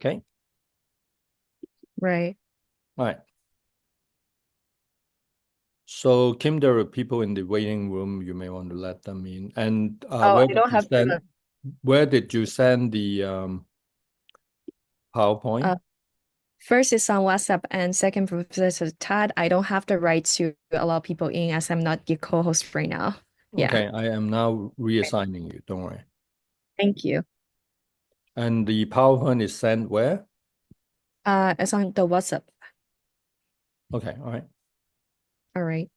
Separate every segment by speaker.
Speaker 1: Okay.
Speaker 2: Right.
Speaker 1: All right. So, Kim, there are people in the waiting room. You may want to let them in. And
Speaker 2: Oh, I don't have to.
Speaker 1: where did you send the PowerPoint?
Speaker 2: Uh, First is on WhatsApp, and second, Professor Todd. I don't have the right to allow people in as I'm not the co-host right now. Yeah.
Speaker 1: Okay, I am now reassigning you. Don't worry.
Speaker 2: Thank you.
Speaker 1: And the PowerPoint is sent where?
Speaker 2: It's on the WhatsApp.
Speaker 1: Okay, all right.
Speaker 2: All right.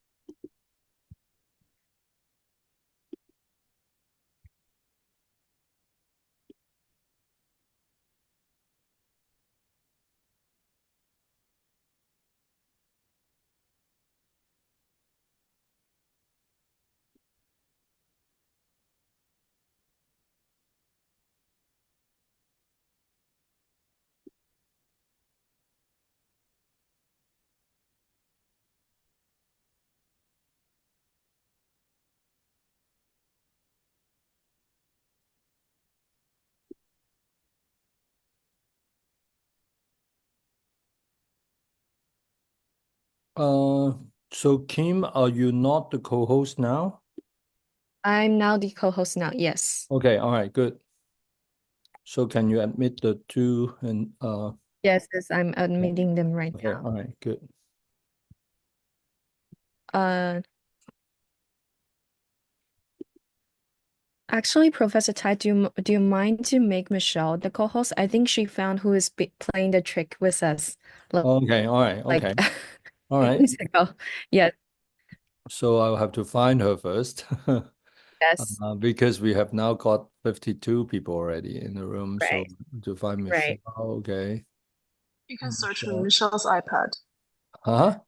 Speaker 1: Uh, so Kim, are you not the co-host now?
Speaker 2: I'm now the co-host now. Yes.
Speaker 1: Okay, all right, good. So can you admit the two and
Speaker 2: Yes, I'm
Speaker 1: yeah.
Speaker 2: admitting them right
Speaker 1: Okay,
Speaker 2: now.
Speaker 1: all right, good.
Speaker 2: Uh, Actually, Professor Tai, do you mind to make Michelle the co-host? I think she found who is playing the trick with us,
Speaker 1: Okay, all right,
Speaker 2: like
Speaker 1: okay. All right.
Speaker 2: minutes ago. Yeah.
Speaker 1: So I'll have to find her first.
Speaker 2: Yes.
Speaker 1: Because we have now got 52 people already in the room. So
Speaker 2: Right.
Speaker 1: to find Michelle,
Speaker 2: Right.
Speaker 1: okay.
Speaker 3: You can search for
Speaker 1: Michelle.
Speaker 3: Michelle's iPad.
Speaker 1: Huh?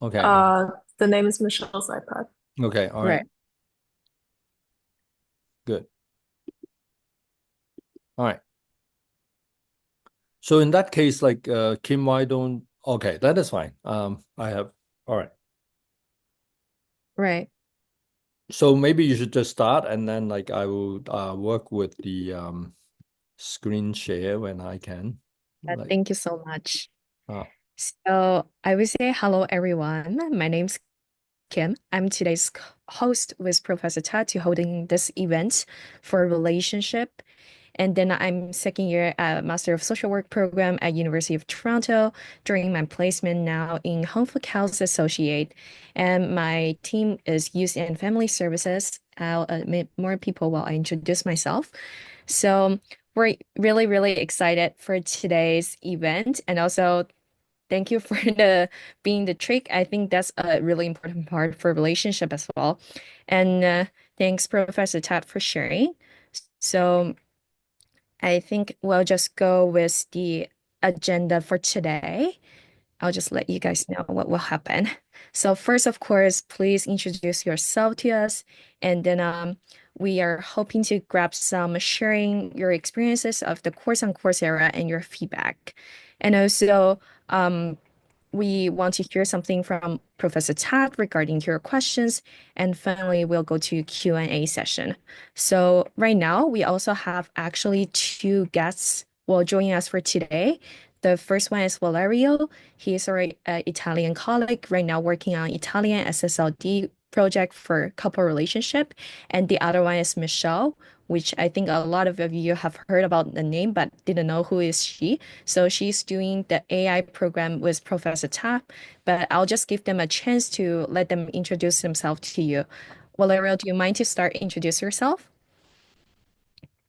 Speaker 1: Okay.
Speaker 3: The name is Michelle's iPad.
Speaker 1: Okay. All right.
Speaker 2: Right.
Speaker 1: Good. All right. So in that case, like Kim, why don't okay, that is fine. I have all right.
Speaker 2: Right.
Speaker 1: So maybe you should just start and then like I will work with the screen share when I can. Like
Speaker 2: Thank you so much.
Speaker 1: uh
Speaker 2: So I will say hello, everyone. My name's Kim. I'm today's host with Professor Tatu holding this event for relationship. And then I'm second year at Master of Social Work program at University of Toronto during my placement now in Home for Health Associate. And my team is Youth and Family Services. I'll admit more people while I introduce myself. So we're really, really excited for today's event. And also thank you for the being the trick. I think that's a really important part for relationship as well. And thanks, Professor Tat, for sharing. So I think we'll just go with the agenda for today. I'll just let you guys know what will happen. So first, of course, please introduce yourself to us, and then we are hoping to grab some sharing your experiences of the course on Coursera and your feedback. And also, um, we want to hear something from Professor Tad regarding your questions, and finally we'll go to Q&A session. So right now we also have actually two guests will join us for today. The first one is Valerio. He is our Italian colleague right now working on Italian SSLD project for couple relationship, and the other one is Michelle, which I think a lot of you have heard about the name but didn't know who is she. So she's doing the AI program with Professor Tap, but I'll just give them a chance to let them introduce themselves to you. Valerio, do you mind to start introduce yourself?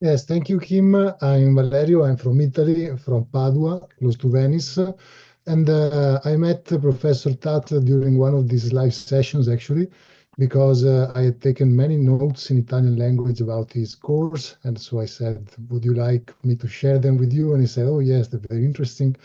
Speaker 4: Yes, thank you, Kim. I'm Valerio. I'm from Italy, from Padua, close to Venice. And I met Professor Tat during one of these live sessions, actually, because I had taken many notes in Italian language about his course. And so I said, would you like me to share them with you? And he said, oh, yes, they're very interesting.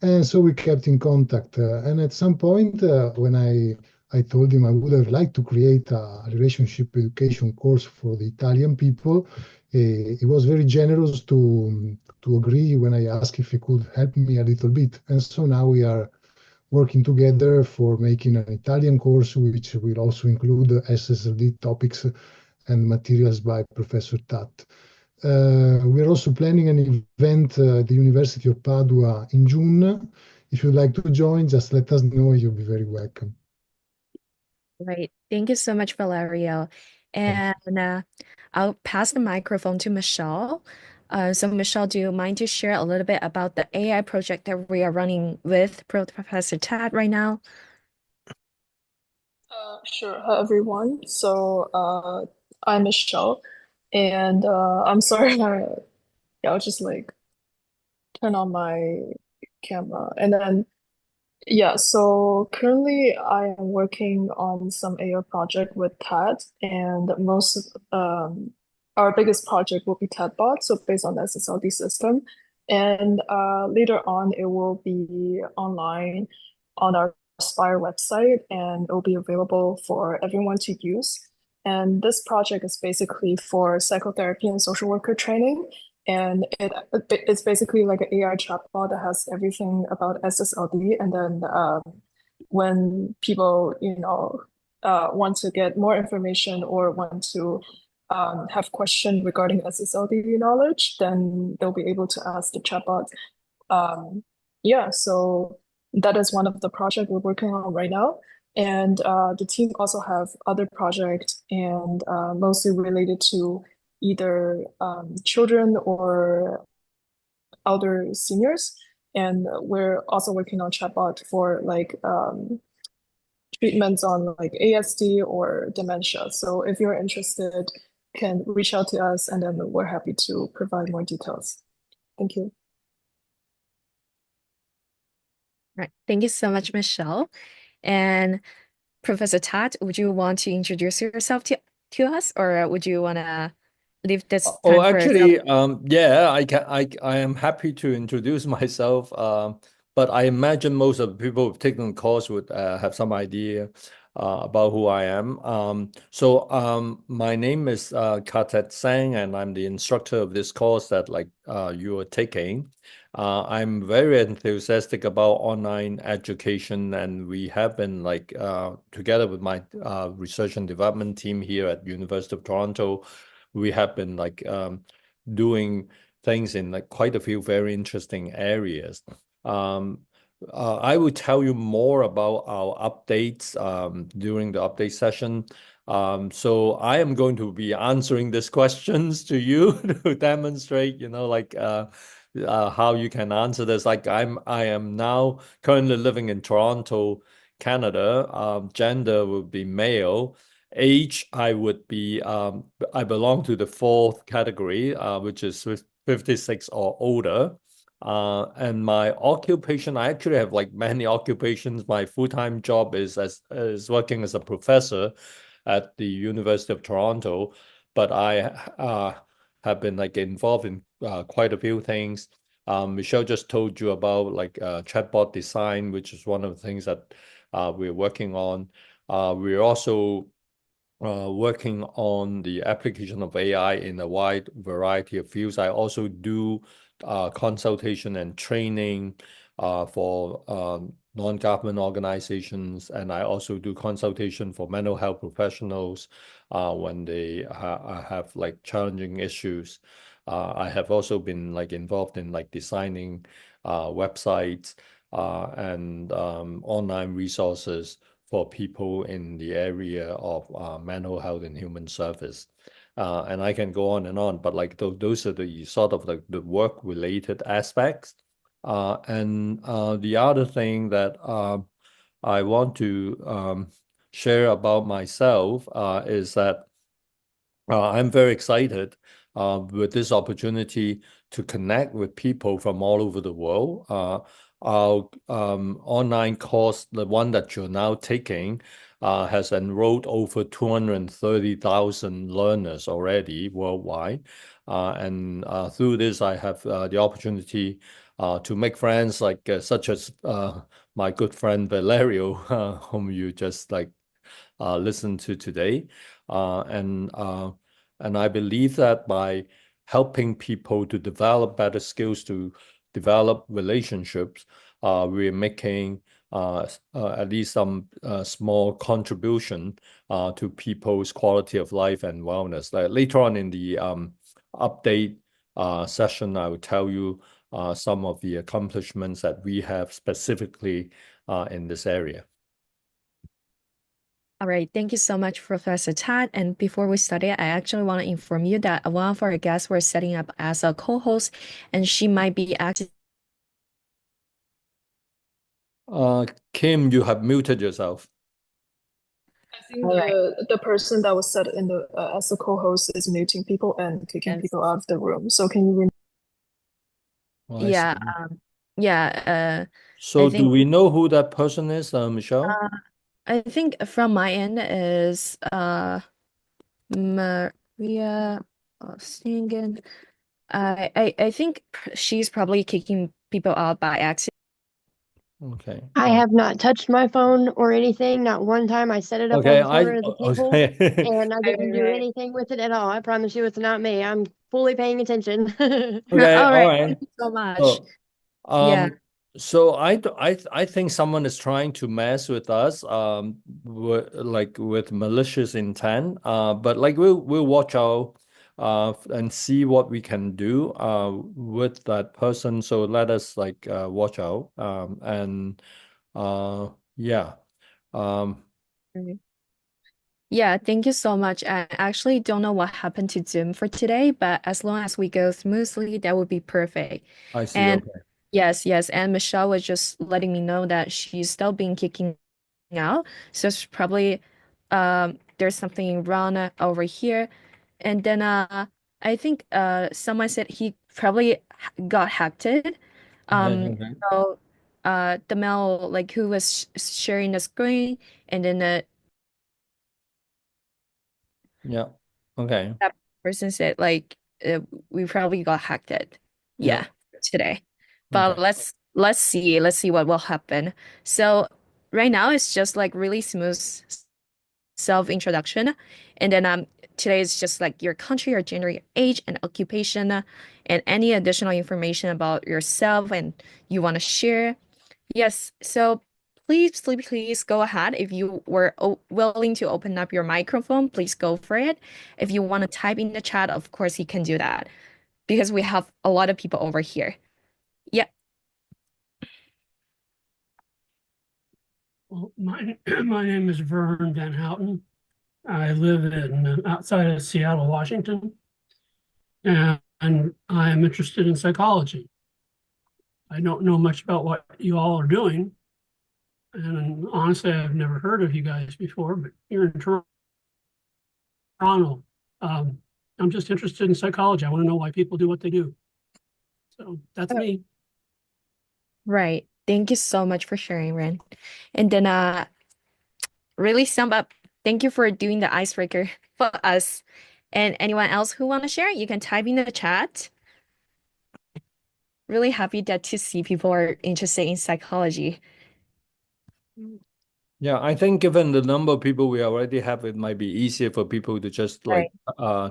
Speaker 4: And so we kept in contact. And at some point, when I told him I would have liked to create a relationship education course for the Italian people, he was very generous to agree when I asked if he could help me a little bit. And so now we are working together for making an Italian course, which will also include SSLD topics and materials by Professor Tat. We're also planning an event at the University of Padua in June. If you'd like to join, just let us know. You'll be very welcome.
Speaker 2: Right. Thank you so much, Valerio.
Speaker 4: Thanks.
Speaker 2: And I'll pass the microphone to Michelle. So Michelle, do you mind to share a little bit about the AI project that we are running with Professor Tad right now?
Speaker 3: Sure. Hi, everyone. So, I'm Michelle, and I'm sorry. Yeah, I'll just like turn on my camera, and then yeah. So currently, I am working on some AI project with TAD, and our biggest project will be TADbot, so based on the SSLD system, and later on, it will be online on our Spire website, and it will be available for everyone to use. And this project is basically for psychotherapy and social worker training. And it's basically like an AI chatbot that has everything about SSLD. And then when people, want to get more information or want to have question regarding SSLD knowledge, then they'll be able to ask the chatbot. Yeah, so that is one of the projects we're working on right now. And the team also have other projects and mostly related to either children or elder seniors. And we're also working on chatbot for like treatments on like ASD or dementia. So if you're interested, can reach out to us and then we're happy to provide more details. Thank you.
Speaker 2: Right. Thank you so much, Michelle. And Professor Tad, would you want to introduce yourself to us, or would you want to leave this
Speaker 1: Oh,
Speaker 2: time for
Speaker 1: actually, yeah, I am happy to introduce myself. But I imagine most of the people who've taken the course would have some idea about who I am. My name is Katet Sang, and I'm the instructor of this course that you are taking. I'm very enthusiastic about online education, and we have been together with my research and development team here at University of Toronto. We have been doing things in quite a few very interesting areas. I will tell you more about our updates during the update session. So I am going to be answering these questions to you to demonstrate, how you can answer this. I am now currently living in Toronto, Canada. Gender would be male. Age, I belong to the fourth category, which is 56 or older. And my occupation, I actually have many occupations. My full-time job is working as a professor at the University of Toronto, but I have been involved in quite a few things. Michelle just told you about chatbot design, which is one of the things that we're working on. We're also working on the application of AI in a wide variety of fields. I also do consultation and training for non-government organizations, and I also do consultation for mental health professionals when they have challenging issues. I have also been involved in designing websites and online resources for people in the area of mental health and human service. And I can go on and on, but those are the sort of the work-related aspects. And the other thing that I want to share about myself is that I'm very excited with this opportunity to connect with people from all over the world. Our online course, the one that you're now taking, has enrolled over 230,000 learners already worldwide. And through this, I have the opportunity to make friends such as my good friend Valerio, whom you just listen to today. And I believe that by helping people to develop better skills to develop relationships, we're making at least some small contribution to people's quality of life and wellness. Later on in the update session, I will tell you some of the accomplishments that we have specifically in this area.
Speaker 2: All right, thank you so much, Professor Todd. And before we start it, I actually want to inform you that one of our guests we're setting up as a co-host, and she might be acting.
Speaker 1: Kim, you have muted yourself.
Speaker 3: I think
Speaker 2: All right.
Speaker 3: the person that was set in the as the co-host is muting people and kicking
Speaker 2: Yes.
Speaker 3: people out of the room. So can you?
Speaker 1: Oh, I
Speaker 2: Yeah,
Speaker 1: see.
Speaker 2: yeah.
Speaker 1: So
Speaker 2: I
Speaker 1: do
Speaker 2: think
Speaker 1: we know who that person is, Michelle?
Speaker 2: I think from my end is Maria Singen. I think she's probably kicking people out by accident.
Speaker 1: Okay.
Speaker 5: I have not touched my phone or anything. Not one time. I set it up on
Speaker 1: Okay,
Speaker 5: the corner of the table
Speaker 1: okay.
Speaker 5: and I didn't do
Speaker 2: Right.
Speaker 5: anything with it at all. I promise you it's not me. I'm fully paying attention.
Speaker 1: Okay,
Speaker 2: All
Speaker 1: all
Speaker 2: right.
Speaker 1: right.
Speaker 2: Thank you so much.
Speaker 1: So,
Speaker 2: Yeah.
Speaker 1: so I think someone is trying to mess with us, with malicious intent. But like we'll watch out, and see what we can do, with that person. So let us watch out, and yeah, um,
Speaker 2: Yeah, thank you so much. I actually don't know what happened to Zoom for today, but as long as we go smoothly, that would be perfect.
Speaker 1: I see.
Speaker 2: And
Speaker 1: Okay.
Speaker 2: yes, and Michelle was just letting me know that she's still being kicking out. So it's probably there's something wrong over here. And then I think someone said he probably got hacked.
Speaker 1: Okay. Okay.
Speaker 2: So the male like who was sharing the screen, and then
Speaker 1: Yeah. Okay.
Speaker 2: that person said like we probably got hacked.
Speaker 1: Yeah.
Speaker 2: Yeah, today. But
Speaker 1: Okay.
Speaker 2: let's see what will happen. So right now it's just like really smooth self-introduction, and then today is just like your country, your gender, your age, and occupation, and any additional information about yourself and you want to share. Yes, so please go ahead. If you were willing to open up your microphone, please go for it. If you want to type in the chat, of course you can do that because we have a lot of people over here. Yeah.
Speaker 6: Well, my name is Vern Van Houten. I live in outside of Seattle, Washington, and I am interested in psychology. I don't know much about what you all are doing, and honestly, I've never heard of you guys before. But you're in Toronto. I'm just interested in psychology. I want to know why people do what they do. So that's me.
Speaker 2: Right. Thank you so much for sharing, Ren. And then really sum up. Thank you for doing the icebreaker for us. And anyone else who want to share, you can type in the chat. Really happy that to see people are interested in psychology.
Speaker 1: Yeah, I think given the number of people we already have, it might be easier for people to just
Speaker 2: Right.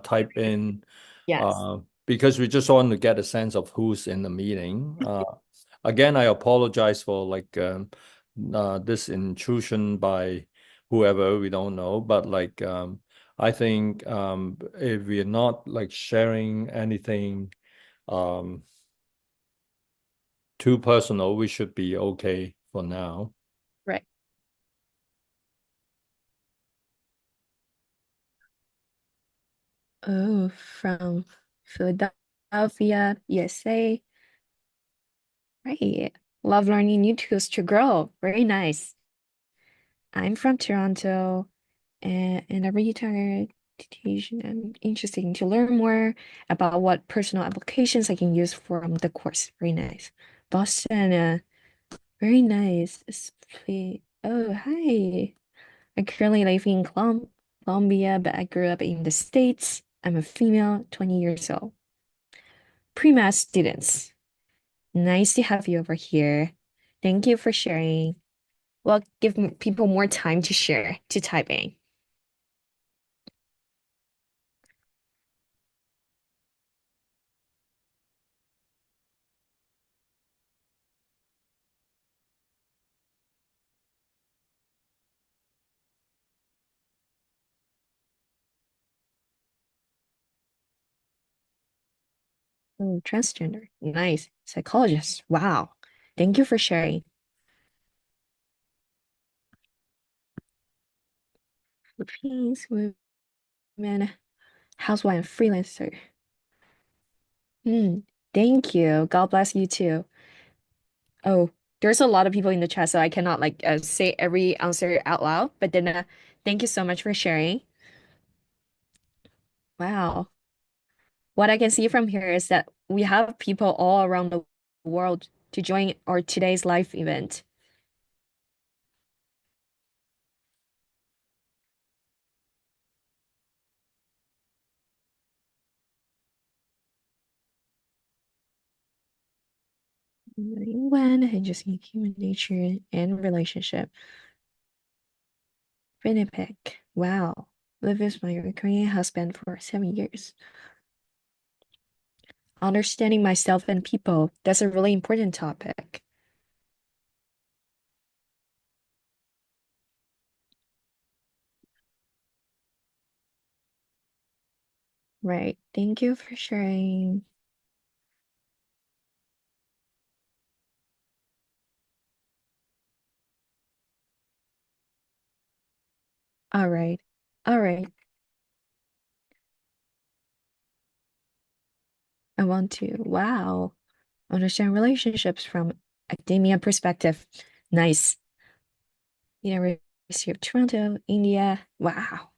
Speaker 1: type in,
Speaker 2: Yes.
Speaker 1: because we just want to get a sense of who's in the meeting. Again, I apologize for this intrusion by whoever we don't know, but I think if we're not sharing anything um too personal, we should be okay for now.
Speaker 2: Right. Oh, from Philadelphia, USA. Right. Love learning new tools to grow. Very nice. I'm from Toronto, and I retired teaching. I'm interested to learn more about what personal applications I can use from the course. Very nice. Boston, very nice. Oh, hi. I currently live in Colombia, but I grew up in the States. I'm a female, 20 years old. Pre-med students. Nice to have you over here. Thank you for sharing. Well, give people more time to share, to type in. Oh, transgender. Nice. Psychologist. Wow. Thank you for sharing. Philippines women, housewife, freelancer. Thank you. God bless you too. Oh, there's a lot of people in the chat, so I cannot like say every answer out loud. But then, thank you so much for sharing. Wow. What I can see from here is that we have people all around the world to join our today's live event. When and just human nature and relationship. Winnipeg. Wow. Lived with my Korean husband for 7 years. Understanding myself and people. That's a really important topic. Right. Thank you for sharing. All right. All right. I want to, wow, understand relationships from academia perspective. Nice. University of Toronto, India. Wow.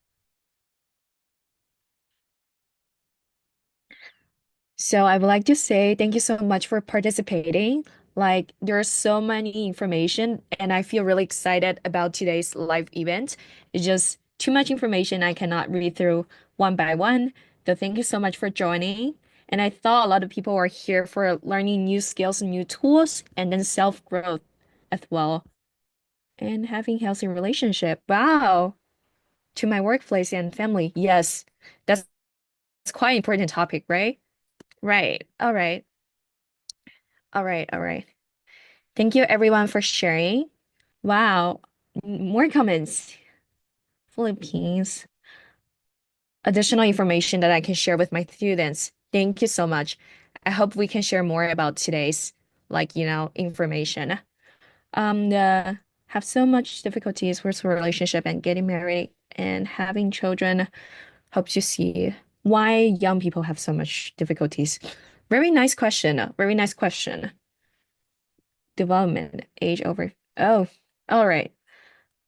Speaker 2: So I would like to say thank you so much for participating. Like there's so many information and I feel really excited about today's live event. It's just too much information I cannot read through one by one. So thank you so much for joining. And I thought a lot of people are here for learning new skills and new tools and then self-growth as well. And having healthy relationship. Wow. To my workplace and family. Yes. That's quite important topic, right? Right. All right. All right. All right. Thank you everyone for sharing. Wow. More comments. Philippines. Additional information that I can share with my students. Thank you so much. I hope we can share more about today's information. Have so much difficulties with relationship and getting married and having children. Hope to see why young people have so much difficulties. Very nice question. Very nice question. Development, age over. Oh, all right.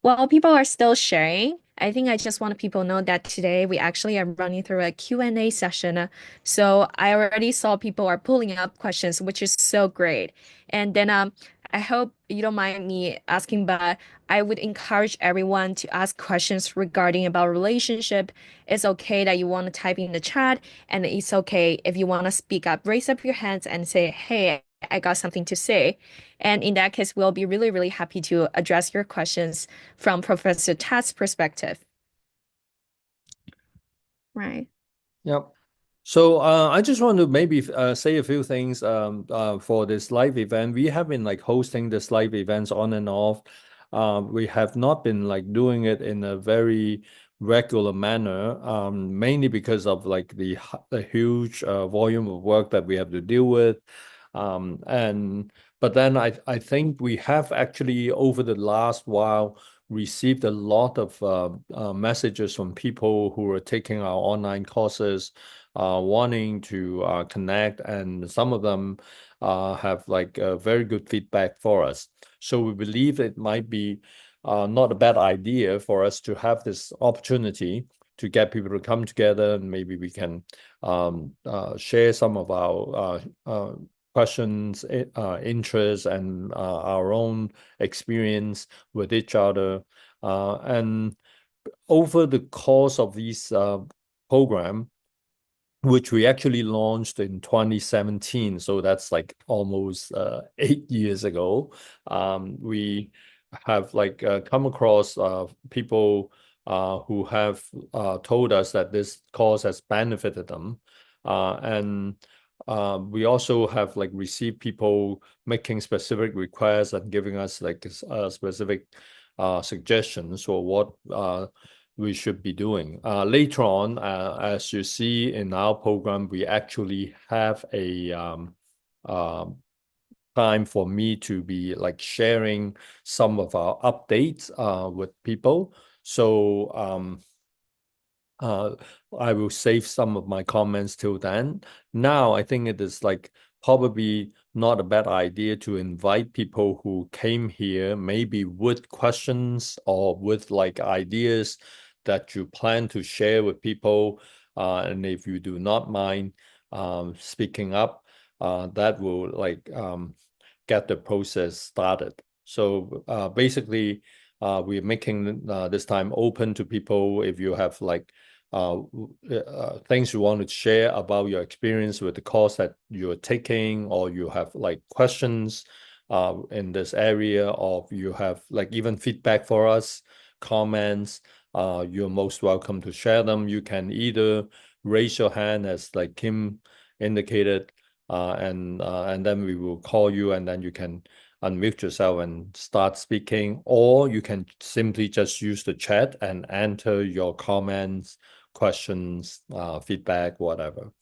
Speaker 2: While people are still sharing, I think I just want people to know that today we actually are running through a Q&A session. So I already saw people are pulling up questions, which is so great. And then I hope you don't mind me asking, but I would encourage everyone to ask questions regarding about relationship. It's okay that you want to type in the chat, and it's okay if you want to speak up. Raise up your hands and say, hey, I got something to say. And in that case, we'll be really, really happy to address your questions from Professor Tat's perspective. Right.
Speaker 1: Yep. So I just want to maybe say a few things for this live event. We have been like hosting this live events on and off. We have not been like doing it in a very regular manner, mainly because of like the huge volume of work that we have to deal with. But then I think we have actually over the last while received a lot of messages from people who are taking our online courses, wanting to connect, and some of them have like very good feedback for us. So we believe it might be not a bad idea for us to have this opportunity to get people to come together, and maybe we can share some of our questions, interests, and our own experience with each other. And over the course of these program, which we actually launched in 2017, so that's like almost 8 years ago, we have like come across people who have told us that this course has benefited them. And we also have like received people making specific requests and giving us like specific suggestions for what we should be doing. Later on, as you see in our program, we actually have a time for me to be like sharing some of our updates with people. So I will save some of my comments till then. Now, I think it is like probably not a bad idea to invite people who came here, maybe with questions or with like ideas that you plan to share with people. And if you do not mind speaking up, that will like get the process started. So basically, we're making this time open to people. If you have like things you want to share about your experience with the course that you're taking, or you have like questions in this area, or you have like even feedback for us, comments, you're most welcome to share them. You can either raise your hand as like Kim indicated, and then we will call you, and then you can unmute yourself and start speaking, or you can simply just use the chat and enter your comments, questions, feedback, whatever.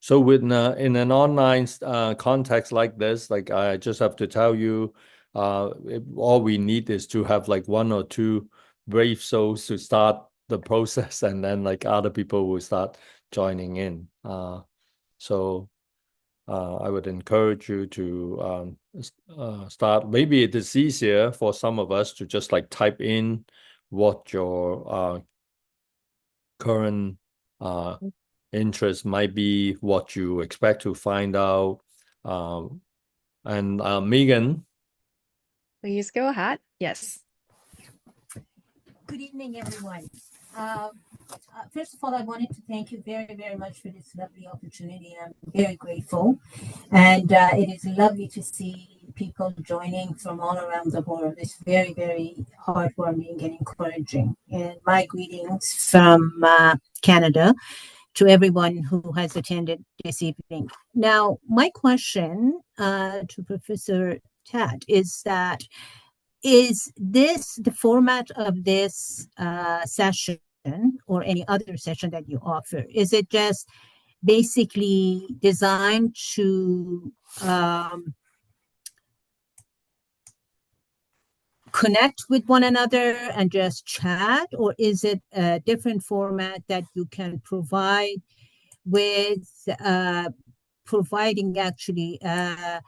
Speaker 1: So with in an online context like this, like I just have to tell you, all we need is to have like one or two brave souls to start the process, and then like other people will start joining in. So I would encourage you to start. Maybe it is easier for some of us to just like type in what your current interest might be, what you expect to find out. And Megan.
Speaker 2: Please go ahead. Yes.
Speaker 7: Good evening, everyone. First of all, I wanted to thank you very, very much for this lovely opportunity. I'm very grateful. And it is lovely to see people joining from all around the world. It's very, very heartwarming and encouraging. And my greetings from Canada to everyone who has attended this evening. Now, my question to Professor Tat is that, is this the format of this session or any other session that you offer? Is it just basically designed to connect with one another and just chat, or is it a different format that you can provide with providing actually a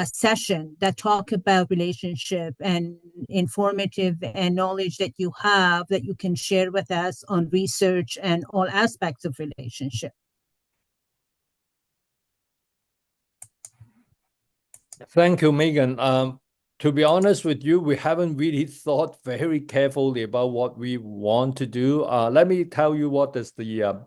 Speaker 7: session that talk about relationship and informative and knowledge that you have that you can share with us on research and all aspects of relationship?
Speaker 1: Thank you, Megan. To be honest with you, we haven't really thought very carefully about what we want to do. Let me tell you what is the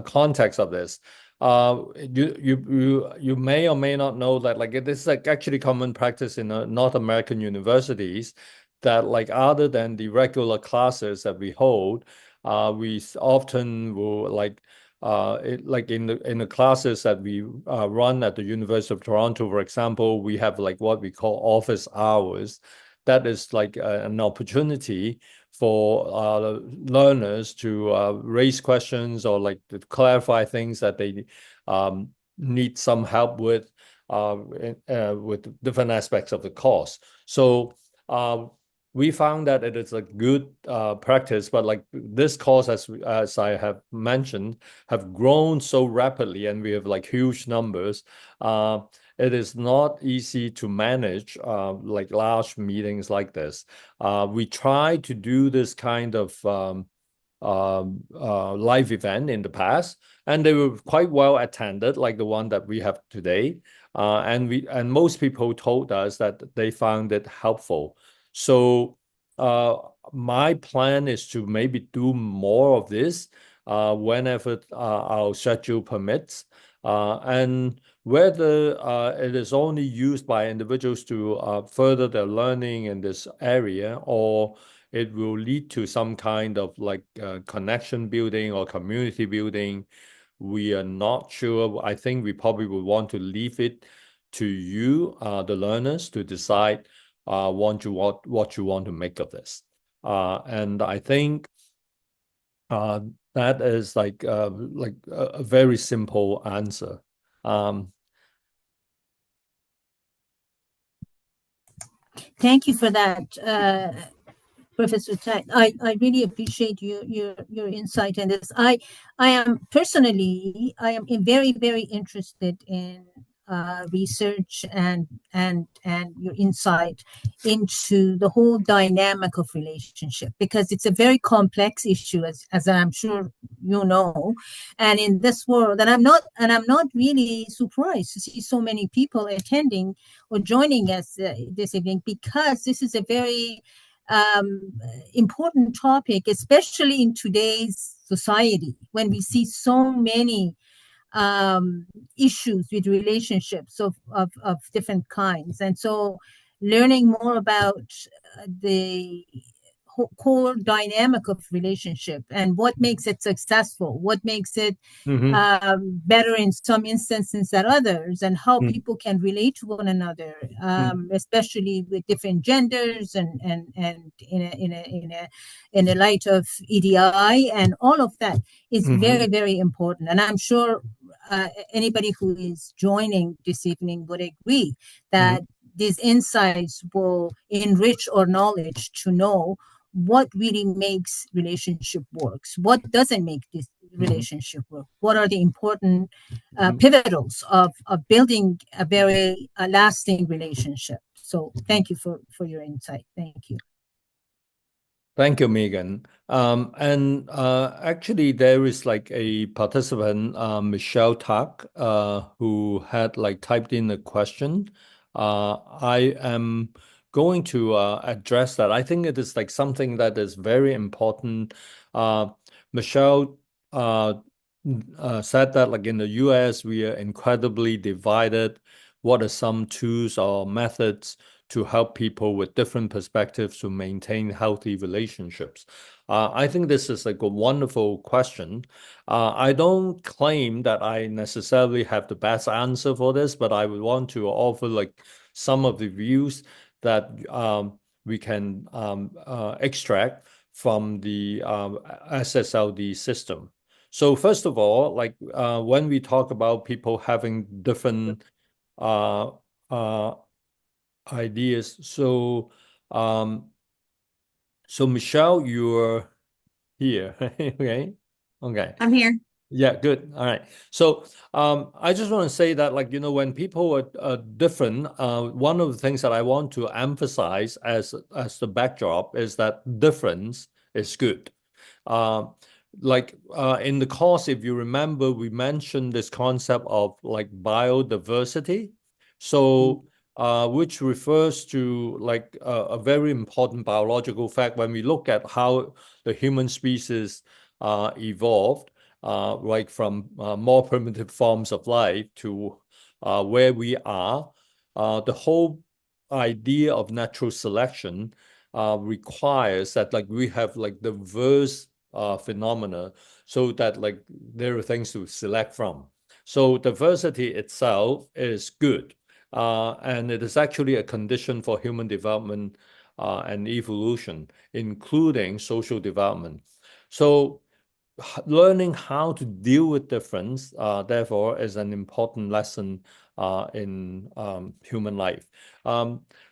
Speaker 1: context of this. You may or may not know that like this is like actually common practice in North American universities, that like other than the regular classes that we hold, we often will like like in the classes that we run at the University of Toronto, for example, we have like what we call office hours. That is like an opportunity for learners to raise questions or like to clarify things that they need some help with different aspects of the course. So we found that it is a good practice, but like this course, as I have mentioned, have grown so rapidly, and we have like huge numbers. It is not easy to manage like large meetings like this. We try to do this kind of live event in the past, and they were quite well attended, like the one that we have today. And most people told us that they found it helpful. So my plan is to maybe do more of this whenever our schedule permits. And whether it is only used by individuals to further their learning in this area, or it will lead to some kind of like connection building or community building. We are not sure. I think we probably would want to leave it to you, the learners, to decide what you want to make of this. And I think that is like a very simple answer.
Speaker 7: Thank you for that, Professor Tat. I really appreciate your insight in this. I am personally, I am very, very interested in research and your insight into the whole dynamic of relationship, because it's a very complex issue, as I'm sure you know. And in this world, and I'm not really surprised to see so many people attending or joining us this evening, because this is a very important topic, especially in today's society, when we see so many issues with relationships of different kinds. And so learning more about the core dynamic of relationship and what makes it successful, what makes it better in some instances than others, and how people can relate to one another, especially with different genders and in a light of EDI, and all of that is very, very important. And I'm sure anybody who is joining this evening would agree that these insights will enrich our knowledge to know what really makes relationship works, what doesn't make this relationship work, what are the important pivotals of building a very lasting relationship. So thank you for your insight. Thank you.
Speaker 1: Thank you, Megan. And actually, there is like a participant, Michelle Tuck, who had like typed in a question. I am going to address that. I think it is like something that is very important. Michelle said that like in the US, we are incredibly divided. What are some tools or methods to help people with different perspectives to maintain healthy relationships? I think this is like a wonderful question. I don't claim that I necessarily have the best answer for this, but I would want to offer like some of the views that we can extract from the SSLD system. So first of all, like when we talk about people having different ideas. So, so Michelle, you're here, okay? Okay.
Speaker 8: I'm here.
Speaker 1: Yeah, good. All right. So, I just want to say that, like, you know, when people are different, one of the things that I want to emphasize as the backdrop is that difference is good. In the course, if you remember, we mentioned this concept of like biodiversity. So, which refers to like a very important biological fact when we look at how the human species evolved, like from more primitive forms of life to where we are. The whole idea of natural selection requires that like we have like diverse phenomena, so that like there are things to select from. So diversity itself is good. And it is actually a condition for human development and evolution, including social development. So learning how to deal with difference, therefore, is an important lesson in human life.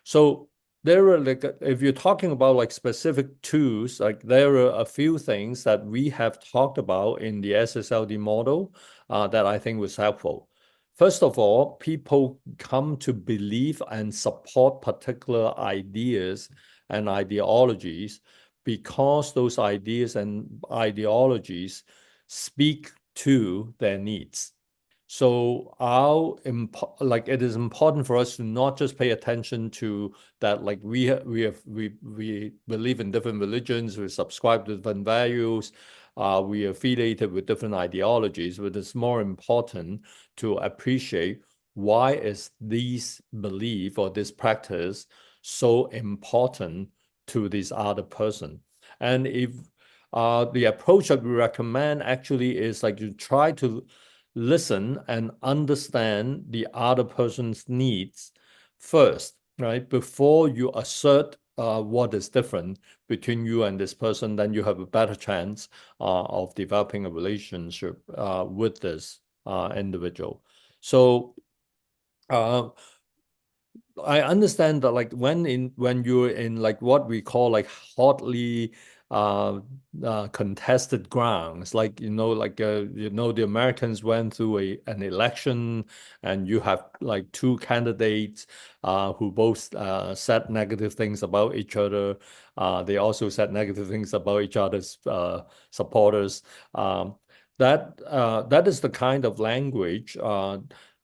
Speaker 1: So there are like, if you're talking about like specific tools, like there are a few things that we have talked about in the SSLD model that I think was helpful. First of all, people come to believe and support particular ideas and ideologies because those ideas and ideologies speak to their needs. So it is important for us to not just pay attention to that, like we believe in different religions, we subscribe to different values, we are affiliated with different ideologies, but it's more important to appreciate why is this belief or this practice so important to this other person? And if the approach that we recommend actually is like you try to listen and understand the other person's needs first, right? Before you assert what is different between you and this person, then you have a better chance of developing a relationship with this individual. So I understand that like when you're in like what we call like hotly contested grounds, like the Americans went through an election, and you have like two candidates who both said negative things about each other. They also said negative things about each other's supporters. That is the kind of language.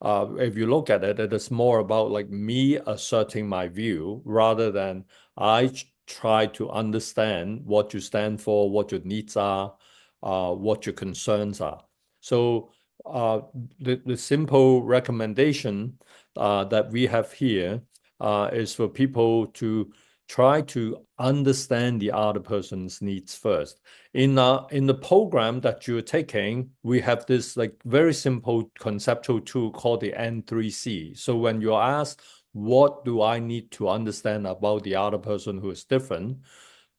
Speaker 1: If you look at it, it is more about like me asserting my view rather than I try to understand what you stand for, what your needs are, what your concerns are. So the simple recommendation that we have here is for people to try to understand the other person's needs first. In the program that you're taking, we have this like very simple conceptual tool called the N3C. So when you're asked, what do I need to understand about the other person who is different?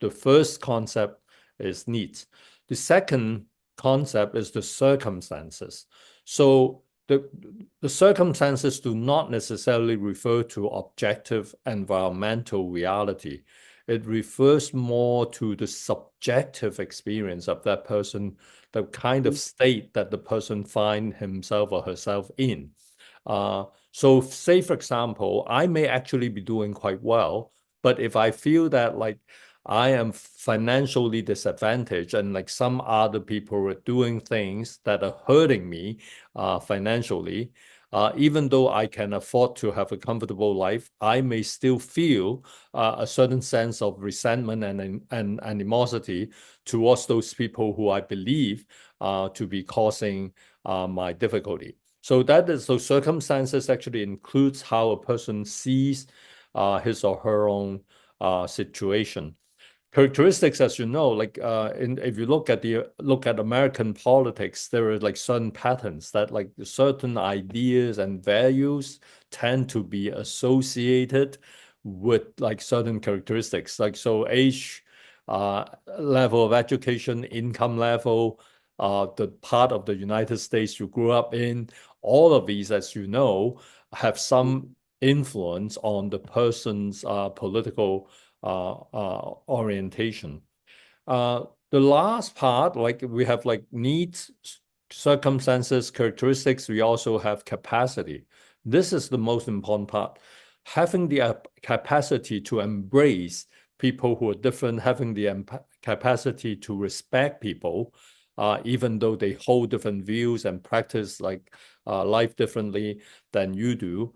Speaker 1: The first concept is needs. The second concept is the circumstances. So the circumstances do not necessarily refer to objective environmental reality. It refers more to the subjective experience of that person, the kind of state that the person finds himself or herself in. So say, for example, I may actually be doing quite well, but if I feel that like I am financially disadvantaged and like some other people are doing things that are hurting me financially, even though I can afford to have a comfortable life, I may still feel a certain sense of resentment and animosity towards those people who I believe to be causing my difficulty. So those circumstances actually includes how a person sees his or her own situation. Characteristics, as you know, like if you look at American politics, there are like certain patterns that like certain ideas and values tend to be associated with like certain characteristics. Like so age, level of education, income level, the part of the United States you grew up in, all of these, as you know, have some influence on the person's political orientation. The last part, like we have like needs, circumstances, characteristics, we also have capacity. This is the most important part. Having the capacity to embrace people who are different, having the capacity to respect people, even though they hold different views and practice like life differently than you do,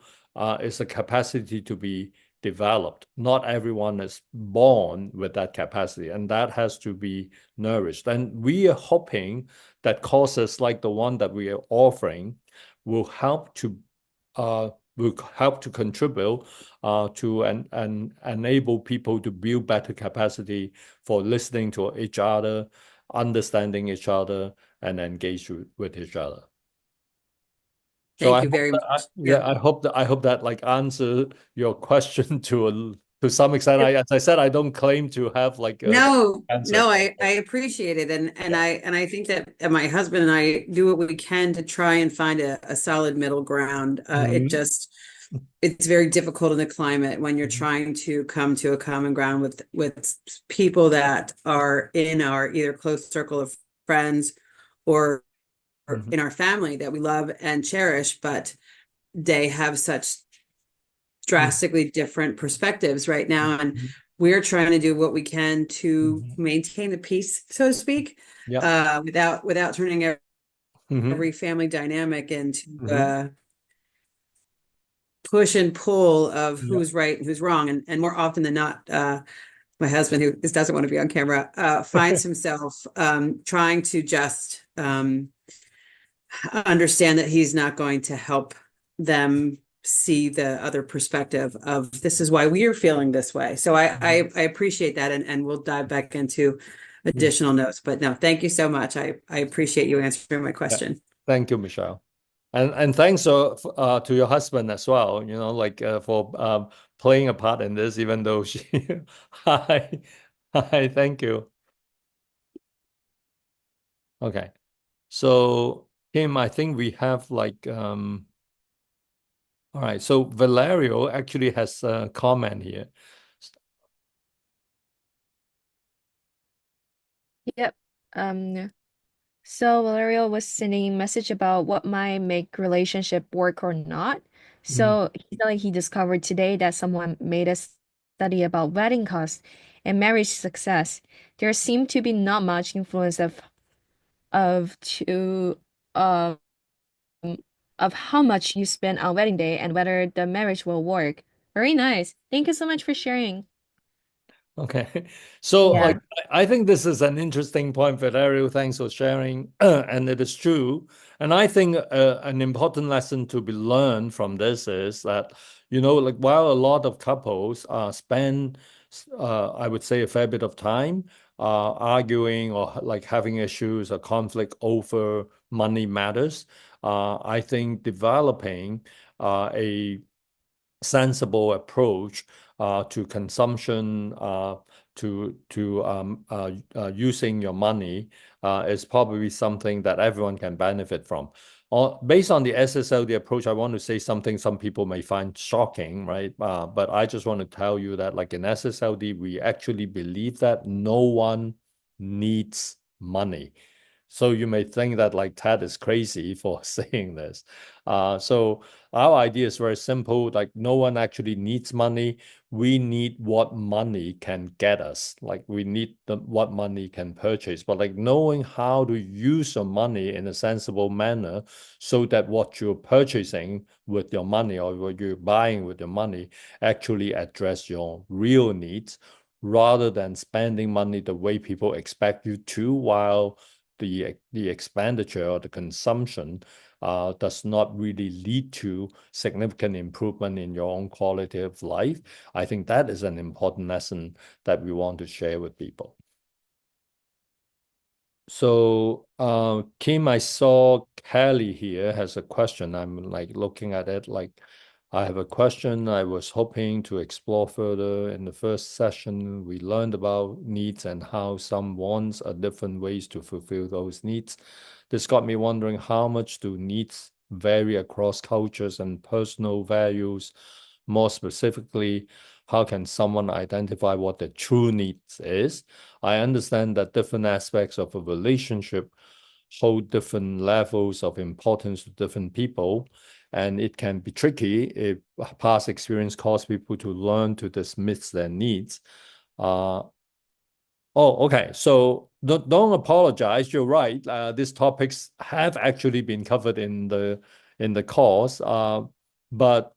Speaker 1: is a capacity to be developed. Not everyone is born with that capacity, and that has to be nourished. And we are hoping that courses like the one that we are offering will help to contribute to and enable people to build better capacity for listening to each other, understanding each other, and engage with each other.
Speaker 8: Thank you very much.
Speaker 1: I hope that like answer your question to some extent. As I said, I don't claim to have like
Speaker 8: no, I appreciate it, and I think that my husband and I do what we can to try and find a solid middle ground. It's very difficult in the climate when you're trying to come to a common ground with people that are in our either close circle of friends or in our family that we love and cherish, but they have such drastically different perspectives right now. And we're trying to do what we can to maintain the peace, so to speak, without turning every family dynamic into push and pull of who's right and who's wrong. And more often than not, my husband, who doesn't want to be on camera, finds himself trying to just understand that he's not going to help them see the other perspective of this is why we are feeling this way. So I appreciate that, and we'll dive back into additional notes. But no, thank you so much. I appreciate you answering my question.
Speaker 1: Thank you, Michelle. And thanks to your husband as well, like for playing a part in this, even though she hi, thank you. Okay. So Kim, I think we have like all right, so Valerio actually has a comment here.
Speaker 2: Yep. So Valerio was sending a message about what might make relationship work or not. So he said like he discovered today that someone made a study about wedding costs and marriage success. There seemed to be not much influence of to um of how much you spend on wedding day and whether the marriage will work. Very nice. Thank you so much for sharing.
Speaker 1: Okay. So
Speaker 2: Yeah.
Speaker 1: like I think this is an interesting point, Valerio. Thanks for sharing. And it is true. And I think an important lesson to be learned from this is that, like while a lot of couples spend, I would say, a fair bit of time arguing or like having issues or conflict over money matters, I think developing a sensible approach to consumption, to using your money is probably something that everyone can benefit from. Based on the SSLD approach, I want to say something some people may find shocking, right? But I just want to tell you that, like in SSLD, we actually believe that no one needs money. So you may think that like Ted is crazy for saying this. So our idea is very simple. Like no one actually needs money. We need what money can get us. Like we need what money can purchase. But like knowing how to use your money in a sensible manner so that what you're purchasing with your money or what you're buying with your money actually address your real needs rather than spending money the way people expect you to while the expenditure or the consumption does not really lead to significant improvement in your own quality of life. I think that is an important lesson that we want to share with people. So Kim, I saw Kelly here has a question. I'm like looking at it like I have a question I was hoping to explore further. In the first session, we learned about needs and how some wants are different ways to fulfill those needs. This got me wondering how much do needs vary across cultures and personal values? More specifically, how can someone identify what the true needs is? I understand that different aspects of a relationship hold different levels of importance to different people. And it can be tricky if past experience causes people to learn to dismiss their needs. Oh, okay. So don't apologize. You're right. These topics have actually been covered in the course, but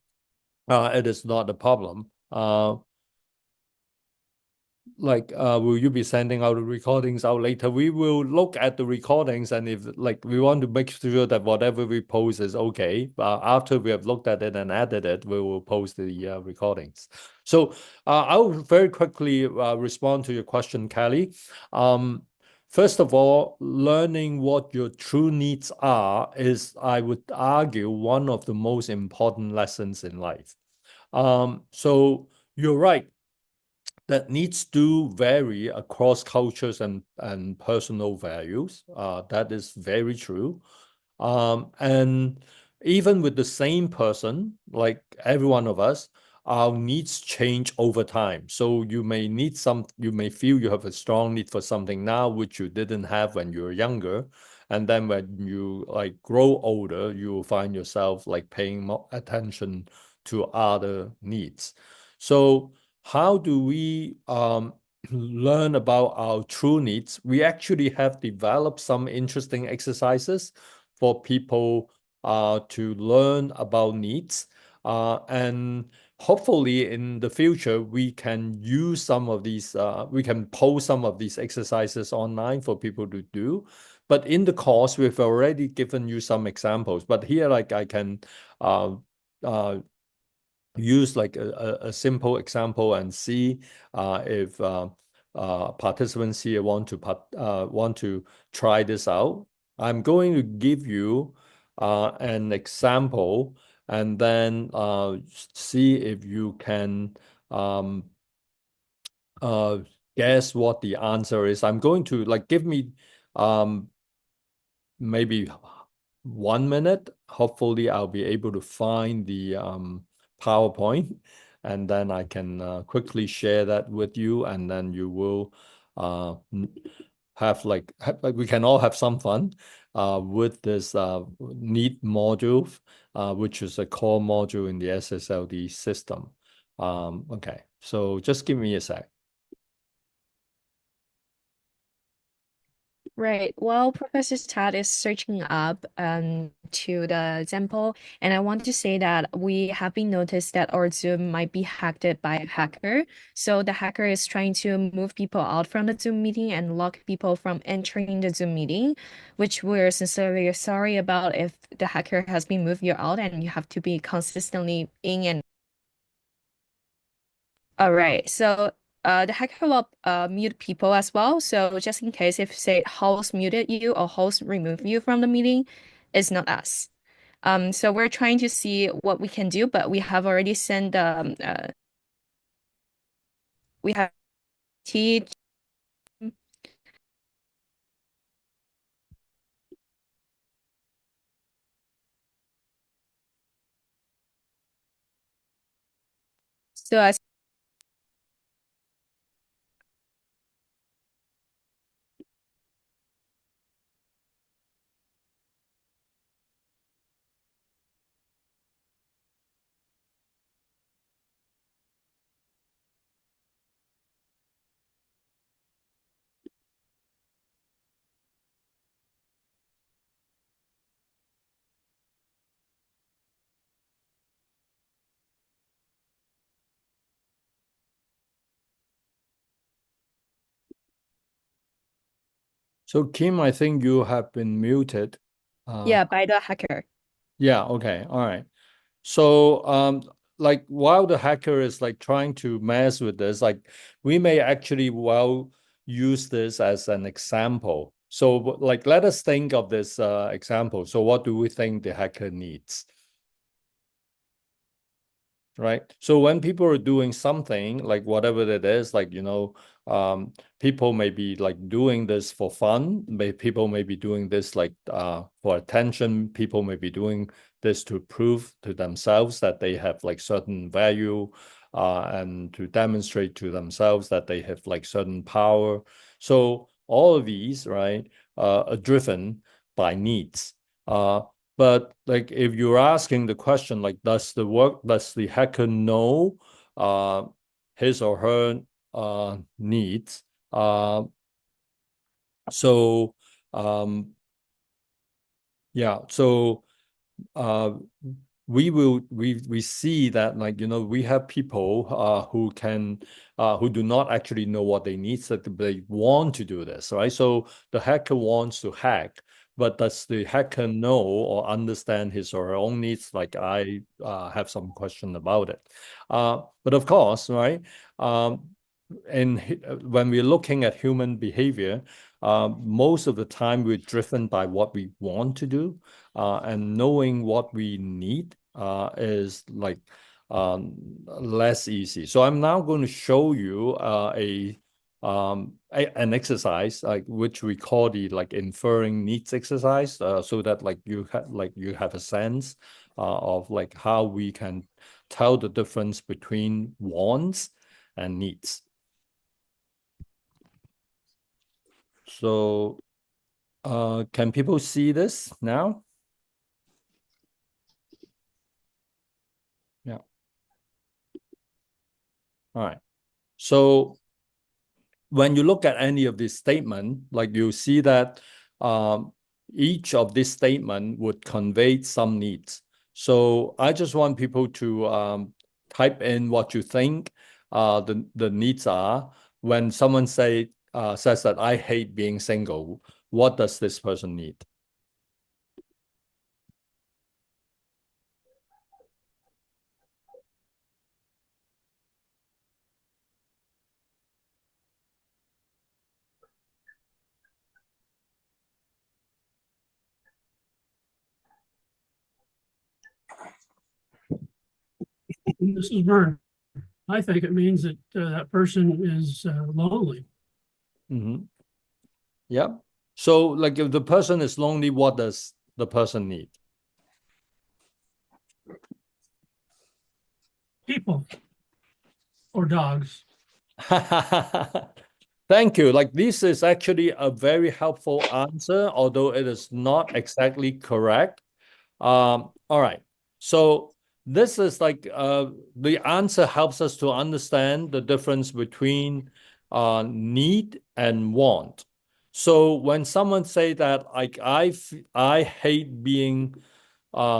Speaker 1: it is not a problem. Will you be sending out the recordings out later? We will look at the recordings, and if like we want to make sure that whatever we post is okay. After we have looked at it and added it, we will post the recordings. So I'll very quickly respond to your question, Kelly. First of all, learning what your true needs are is, I would argue, one of the most important lessons in life. So you're right that needs do vary across cultures and personal values. That is very true. And even with the same person, like every one of us, our needs change over time. So you may feel you have a strong need for something now, which you didn't have when you were younger. And then when you like grow older, you will find yourself like paying more attention to other needs. So how do we learn about our true needs? We actually have developed some interesting exercises for people to learn about needs. And hopefully in the future, we can use some of these, we can post some of these exercises online for people to do. But in the course, we've already given you some examples. But here, like I can use like a simple example and see if participants here want to try this out. I'm going to give you an example and then see if you can guess what the answer is. I'm going to like give me maybe 1 minute. Hopefully, I'll be able to find the PowerPoint, and then I can quickly share that with you, and then you will have like we can all have some fun with this NEAT module, which is a core module in the SSLD system. Okay, so just give me a sec.
Speaker 2: Right. Well, Professor Todd is searching up to the example, and I want to say that we have been noticed that our Zoom might be hacked by a hacker. So the hacker is trying to move people out from the Zoom meeting and lock people from entering the Zoom meeting, which we're sincerely sorry about if the hacker has been moved you out and you have to be consistently in and all right. So the hacker will mute people as well. So just in case if say host muted you or host removed you from the meeting, it's not us. So we're trying to see what we can do, but we have already sent we have teach so as
Speaker 1: So Kim, I think you have been muted.
Speaker 2: yeah, by the hacker.
Speaker 1: Yeah, okay. All right. So like while the hacker is like trying to mess with this, like we may actually well use this as an example. So like let us think of this example. So what do we think the hacker needs? Right. So when people are doing something like whatever it is, like, people may be like doing this for fun. People may be doing this like for attention. People may be doing this to prove to themselves that they have like certain value and to demonstrate to themselves that they have like certain power. So all of these, right, are driven by needs. But like if you're asking the question, like, does the hacker know his or her needs? So yeah, so uh, we see that like we have people who do not actually know what they need, so they want to do this, right? So the hacker wants to hack, but does the hacker know or understand his or her own needs? Like I have some question about it. But of course, right? And when we're looking at human behavior, most of the time we're driven by what we want to do, and knowing what we need is like less easy. So I'm now going to show you an exercise like which we call the like inferring needs exercise, so that like you have a sense of like how we can tell the difference between wants and needs. So can people see this now? Yeah. All right. So when you look at any of this statement, like you see that each of this statement would convey some needs. So I just want people to type in what you think the needs are. When someone says that I hate being single, what does this person need?
Speaker 6: This is Vern. I think it means that that person is lonely.
Speaker 1: Mm-hmm. Yeah. So, like, if the person is lonely, what does the person need?
Speaker 6: People or dogs.
Speaker 1: Thank you. Like, this is actually a very helpful answer, although it is not exactly correct. All right. So this is like the answer helps us to understand the difference between need and want. So when someone say that like I hate being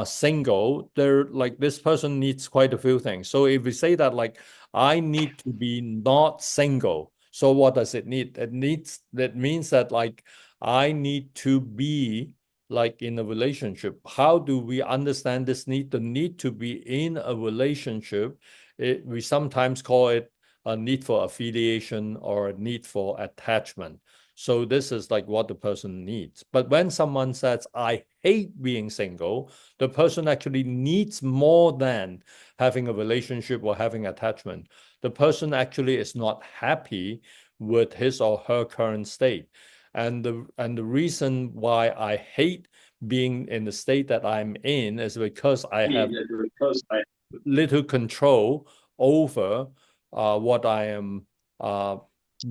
Speaker 1: single, they're like this person needs quite a few things. So if we say that like I need to be not single, so what does it need? That means that like I need to be like in a relationship. How do we understand this need? The need to be in a relationship, we sometimes call it a need for affiliation or a need for attachment. So this is like what the person needs. But when someone says, I hate being single, the person actually needs more than having a relationship or having attachment. The person actually is not happy with his or her current state. And the reason why I hate being in the state that I'm in is because I have little control over what I am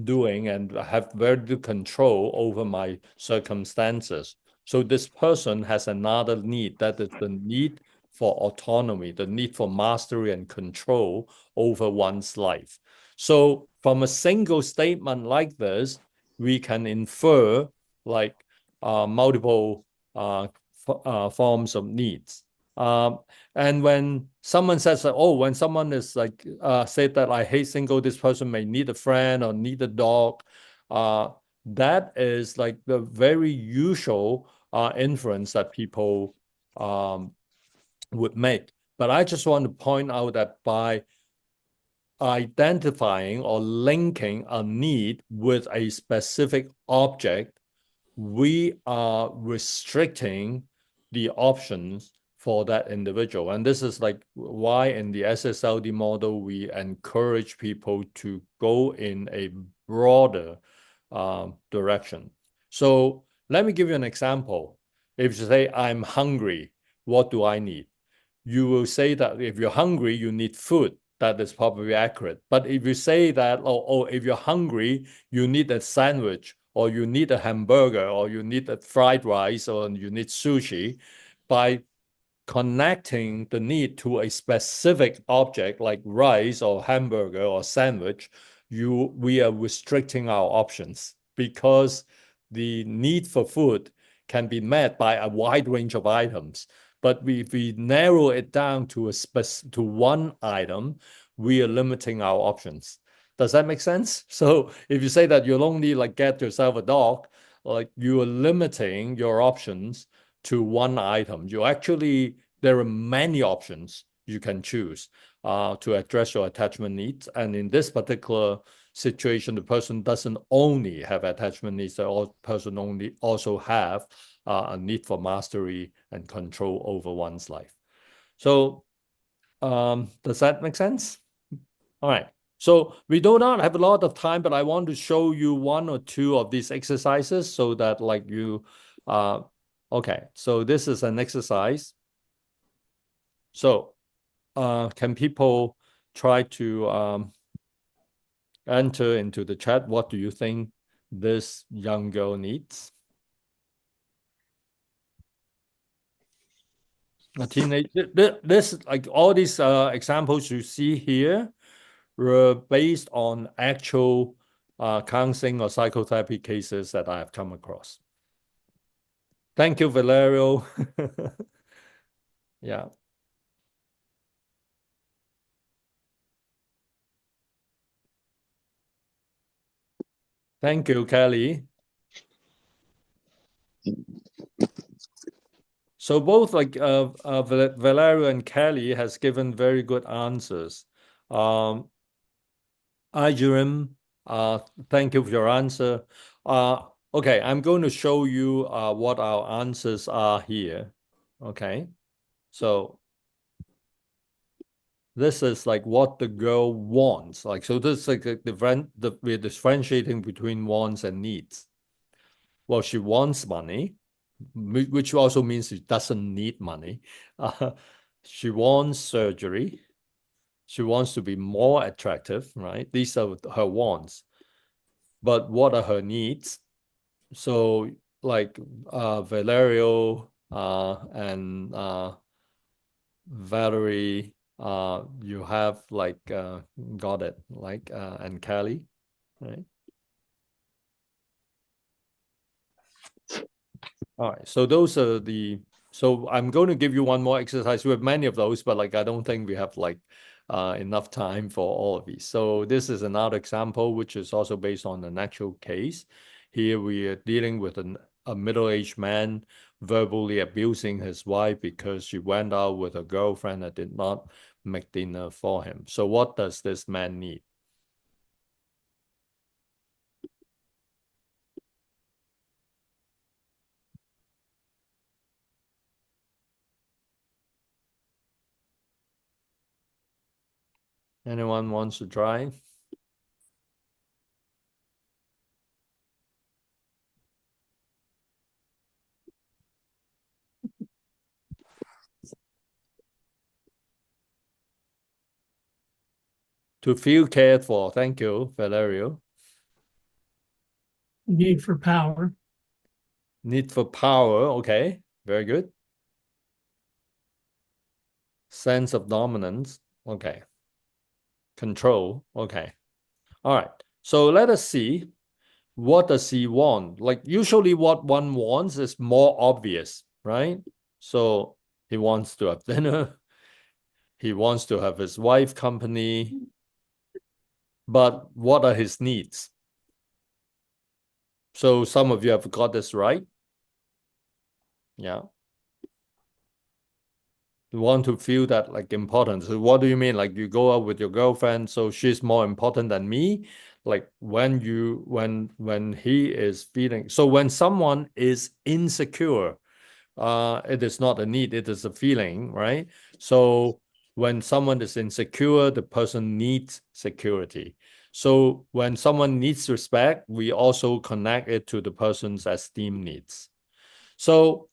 Speaker 1: doing, and I have very little control over my circumstances. So this person has another need, that is the need for autonomy, the need for mastery and control over one's life. So from a single statement like this, we can infer like multiple forms of needs. And when someone says that, oh, when someone is like said that I hate single, this person may need a friend or need a dog. That is like the very usual inference that people would make. But I just want to point out that by identifying or linking a need with a specific object, we are restricting the options for that individual. And this is like why in the SSLD model, we encourage people to go in a broader direction. So let me give you an example. If you say, I'm hungry, what do I need? You will say that if you're hungry, you need food. That is probably accurate. But if you say that, if you're hungry, you need a sandwich, or you need a hamburger, or you need a fried rice, or you need sushi, by connecting the need to a specific object like rice or hamburger or sandwich, we are restricting our options, because the need for food can be met by a wide range of items. But if we narrow it down to to one item, we are limiting our options. Does that make sense? So if you say that you'll only like get yourself a dog, like you are limiting your options to one item. There are many options you can choose to address your attachment needs. And in this particular situation, the person doesn't only have attachment needs, the person only also have a need for mastery and control over one's life. So does that make sense? All right. So we do not have a lot of time, but I want to show you one or two of these exercises so that like you, okay. So this is an exercise. So can people try to enter into the chat? What do you think this young girl needs? A teenage. This like all these examples you see here were based on actual counseling or psychotherapy cases that I have come across. Thank you, Valerio. Yeah. Thank you, Kelly. So both like Valerio and Kelly has given very good answers. Ijerim, thank you for your answer. Okay, I'm going to show you what our answers are here. Okay, so This is like what the girl wants. Like, so this is like we're differentiating between wants and needs. Well, she wants money, which also means she doesn't need money. She wants surgery. She wants to be more attractive, right? These are her wants. But what are her needs? So like Valerio and Valerie, you have like got it, like and Kelly, right? All right, so those are so I'm going to give you one more exercise. We have many of those, but like I don't think we have like enough time for all of these. So this is another example, which is also based on an actual case. Here we are dealing with a middle-aged man verbally abusing his wife because she went out with a girlfriend that did not make dinner for him. So what does this man need? Anyone wants to try? To feel cared for. Thank you, Valerio.
Speaker 6: Need for power.
Speaker 1: Need for power. Okay, very good. Sense of dominance. Okay. Control. Okay. All right. So let us see, what does he want? Like usually what one wants is more obvious, right? So he wants to have dinner. He wants to have his wife company. But what are his needs? So some of you have got this right. Yeah. You want to feel that like importance. So what do you mean? Like you go out with your girlfriend, so she's more important than me? Like when he is feeling, so when someone is insecure, it is not a need, it is a feeling, right? So when someone is insecure, the person needs security. So when someone needs respect, we also connect it to the person's esteem needs. So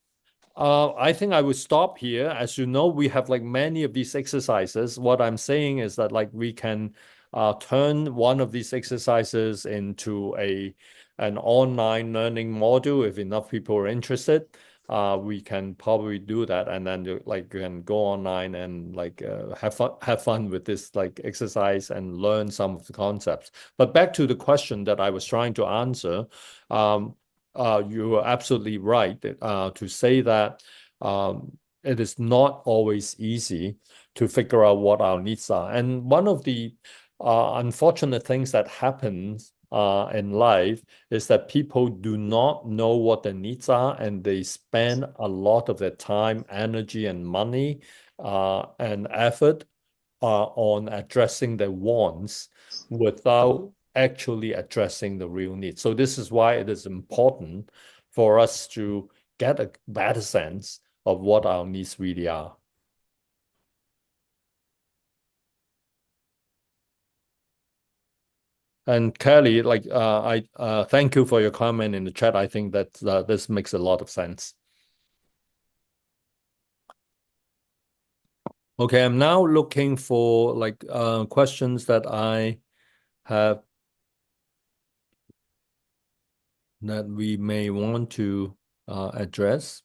Speaker 1: I think I would stop here. As you know, we have like many of these exercises. What I'm saying is that like we can turn one of these exercises into an online learning module if enough people are interested. We can probably do that, and then you can go online and have fun with this like exercise and learn some of the concepts. But back to the question that I was trying to answer. You are absolutely right to say that it is not always easy to figure out what our needs are. And one of the unfortunate things that happens in life is that people do not know what their needs are, and they spend a lot of their time, energy, and money and effort on addressing their wants without actually addressing the real needs. So this is why it is important for us to get a better sense of what our needs really are. And Kelly, I thank you for your comment in the chat. I think that this makes a lot of sense. Okay, I'm now looking for questions that I have that we may want to address.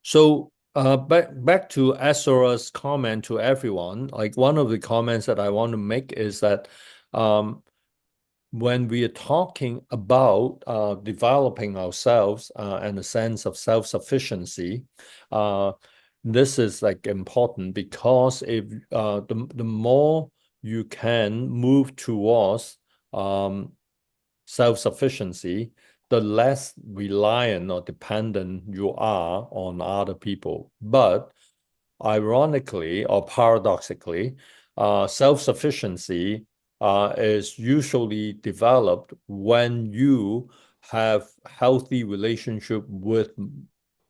Speaker 1: So back to Asora's comment to everyone, like one of the comments that I want to make is that when we are talking about developing ourselves and a sense of self-sufficiency, this is like important, because if the more you can move towards self-sufficiency, the less reliant or dependent you are on other people. But ironically or paradoxically, self-sufficiency is usually developed when you have healthy relationship with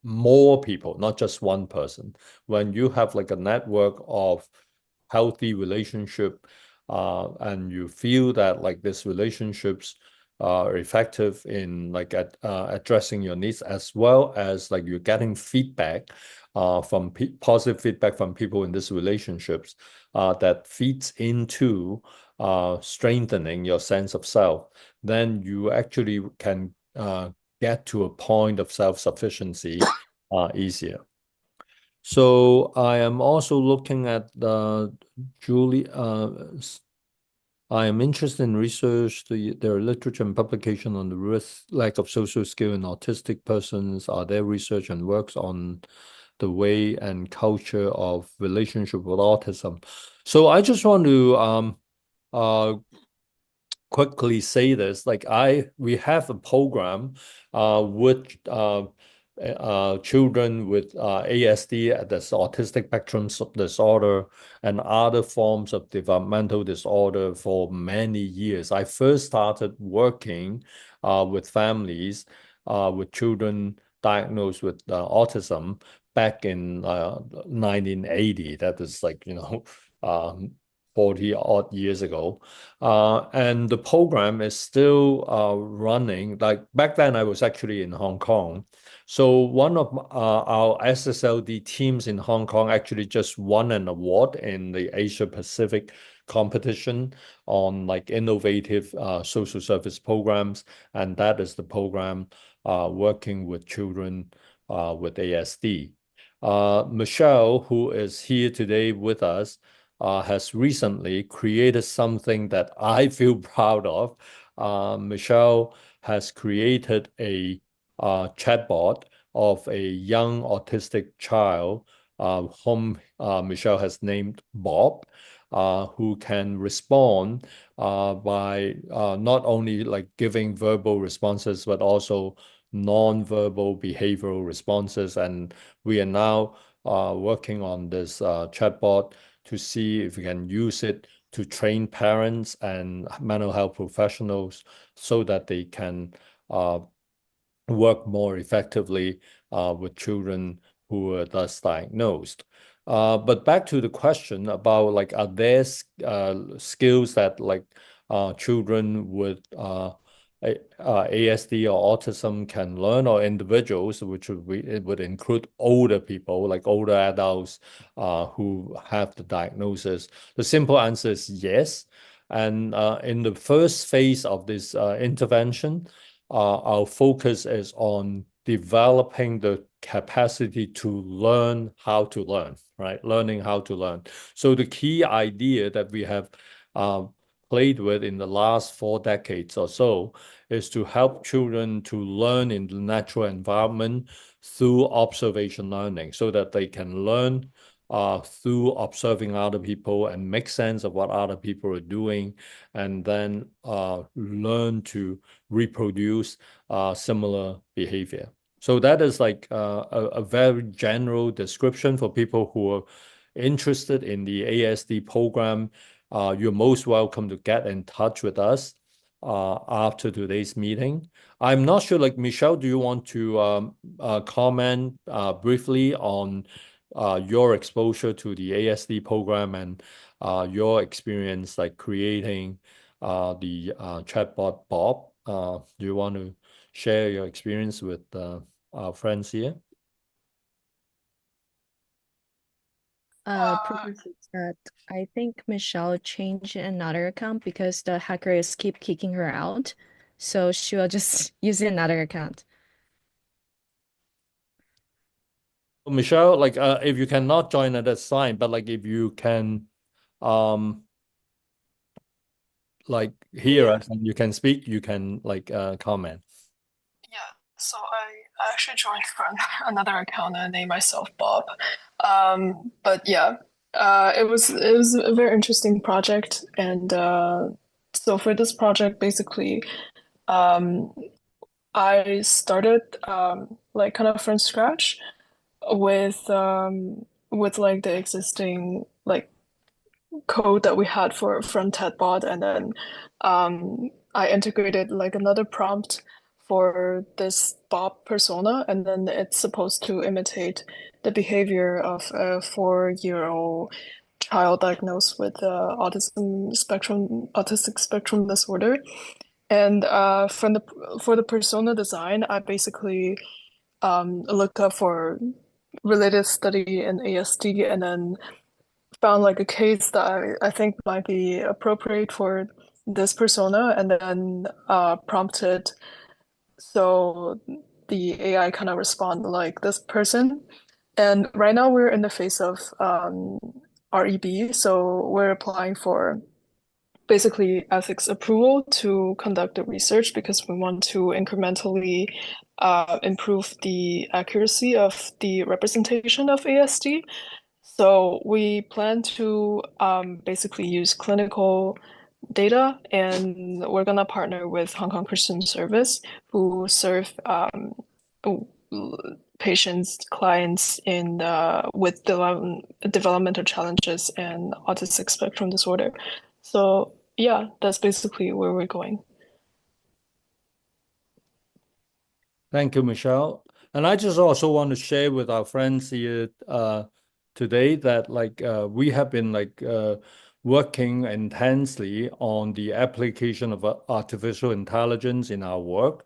Speaker 1: more people, not just one person. When you have like a network of healthy relationship, and you feel that like these relationships are effective in like addressing your needs, as well as like you're getting feedback from positive feedback from people in these relationships, that feeds into strengthening your sense of self, then you actually can get to a point of self-sufficiency easier. So I am also looking at Julie. I am interested in research. There are literature and publication on the lack of social skill in autistic persons. Are there research and works on the way and culture of relationship with autism? So I just want to quickly say this. Like we have a program with children with ASD, that's autistic spectrum disorder, and other forms of developmental disorder for many years. I first started working with families with children diagnosed with autism back in 1980. That is like, 40 odd years ago. And the program is still running. Like back then, I was actually in Hong Kong. So one of our SSLD teams in Hong Kong actually just won an award in the Asia Pacific competition on like innovative social service programs. And that is the program working with children with ASD. Michelle, who is here today with us, has recently created something that I feel proud of. Michelle has created a chatbot of a young autistic child, whom Michelle has named Bob, who can respond by not only like giving verbal responses, but also non-verbal behavioral responses. And we are now working on this chatbot to see if we can use it to train parents and mental health professionals so that they can work more effectively with children who are thus diagnosed. But back to the question about like, are there skills that like children with ASD or autism can learn, or individuals, which it would include older people, like older adults who have the diagnosis? The simple answer is yes. And in the first phase of this intervention, our focus is on developing the capacity to learn how to learn, right? Learning how to learn. So the key idea that we have played with in the last 4 decades or so is to help children to learn in the natural environment through observation learning, so that they can learn through observing other people and make sense of what other people are doing, and then learn to reproduce similar behavior. So that is like a very general description for people who are interested in the ASD program. You're most welcome to get in touch with us after today's meeting. I'm not sure, like Michelle, do you want to comment briefly on your exposure to the ASD program and your experience like creating the chatbot Bob? Do you want to share your experience with our friends here?
Speaker 2: Professor Ted, I think Michelle changed another account because the hackers keep kicking her out. So she will just use another account.
Speaker 1: Michelle, like if you cannot join it, that's fine. But like if you can like hear us and you can speak, you can like comment.
Speaker 3: Yeah, so I actually joined from another account and named myself Bob. But yeah, it was a very interesting project, and so for this project, basically, I started like kind of from scratch with like the existing like code that we had from Tedbot, and then I integrated like another prompt for this Bob persona, and then it's supposed to imitate the behavior of a 4-year-old child diagnosed with autistic spectrum disorder. And for the persona design, I basically looked up for related study in ASD, and then found like a case that I think might be appropriate for this persona, and then prompted so the AI kind of respond like this person. And right now we're in the phase of REB, so we're applying for basically ethics approval to conduct the research because we want to incrementally improve the accuracy of the representation of ASD. So we plan to basically use clinical data, and we're gonna partner with Hong Kong Christian Service, who serve patients, clients in with developmental challenges and autistic spectrum disorder. So yeah, that's basically where we're going.
Speaker 1: Thank you, Michelle. And I just also want to share with our friends here today that we have been working intensely on the application of artificial intelligence in our work.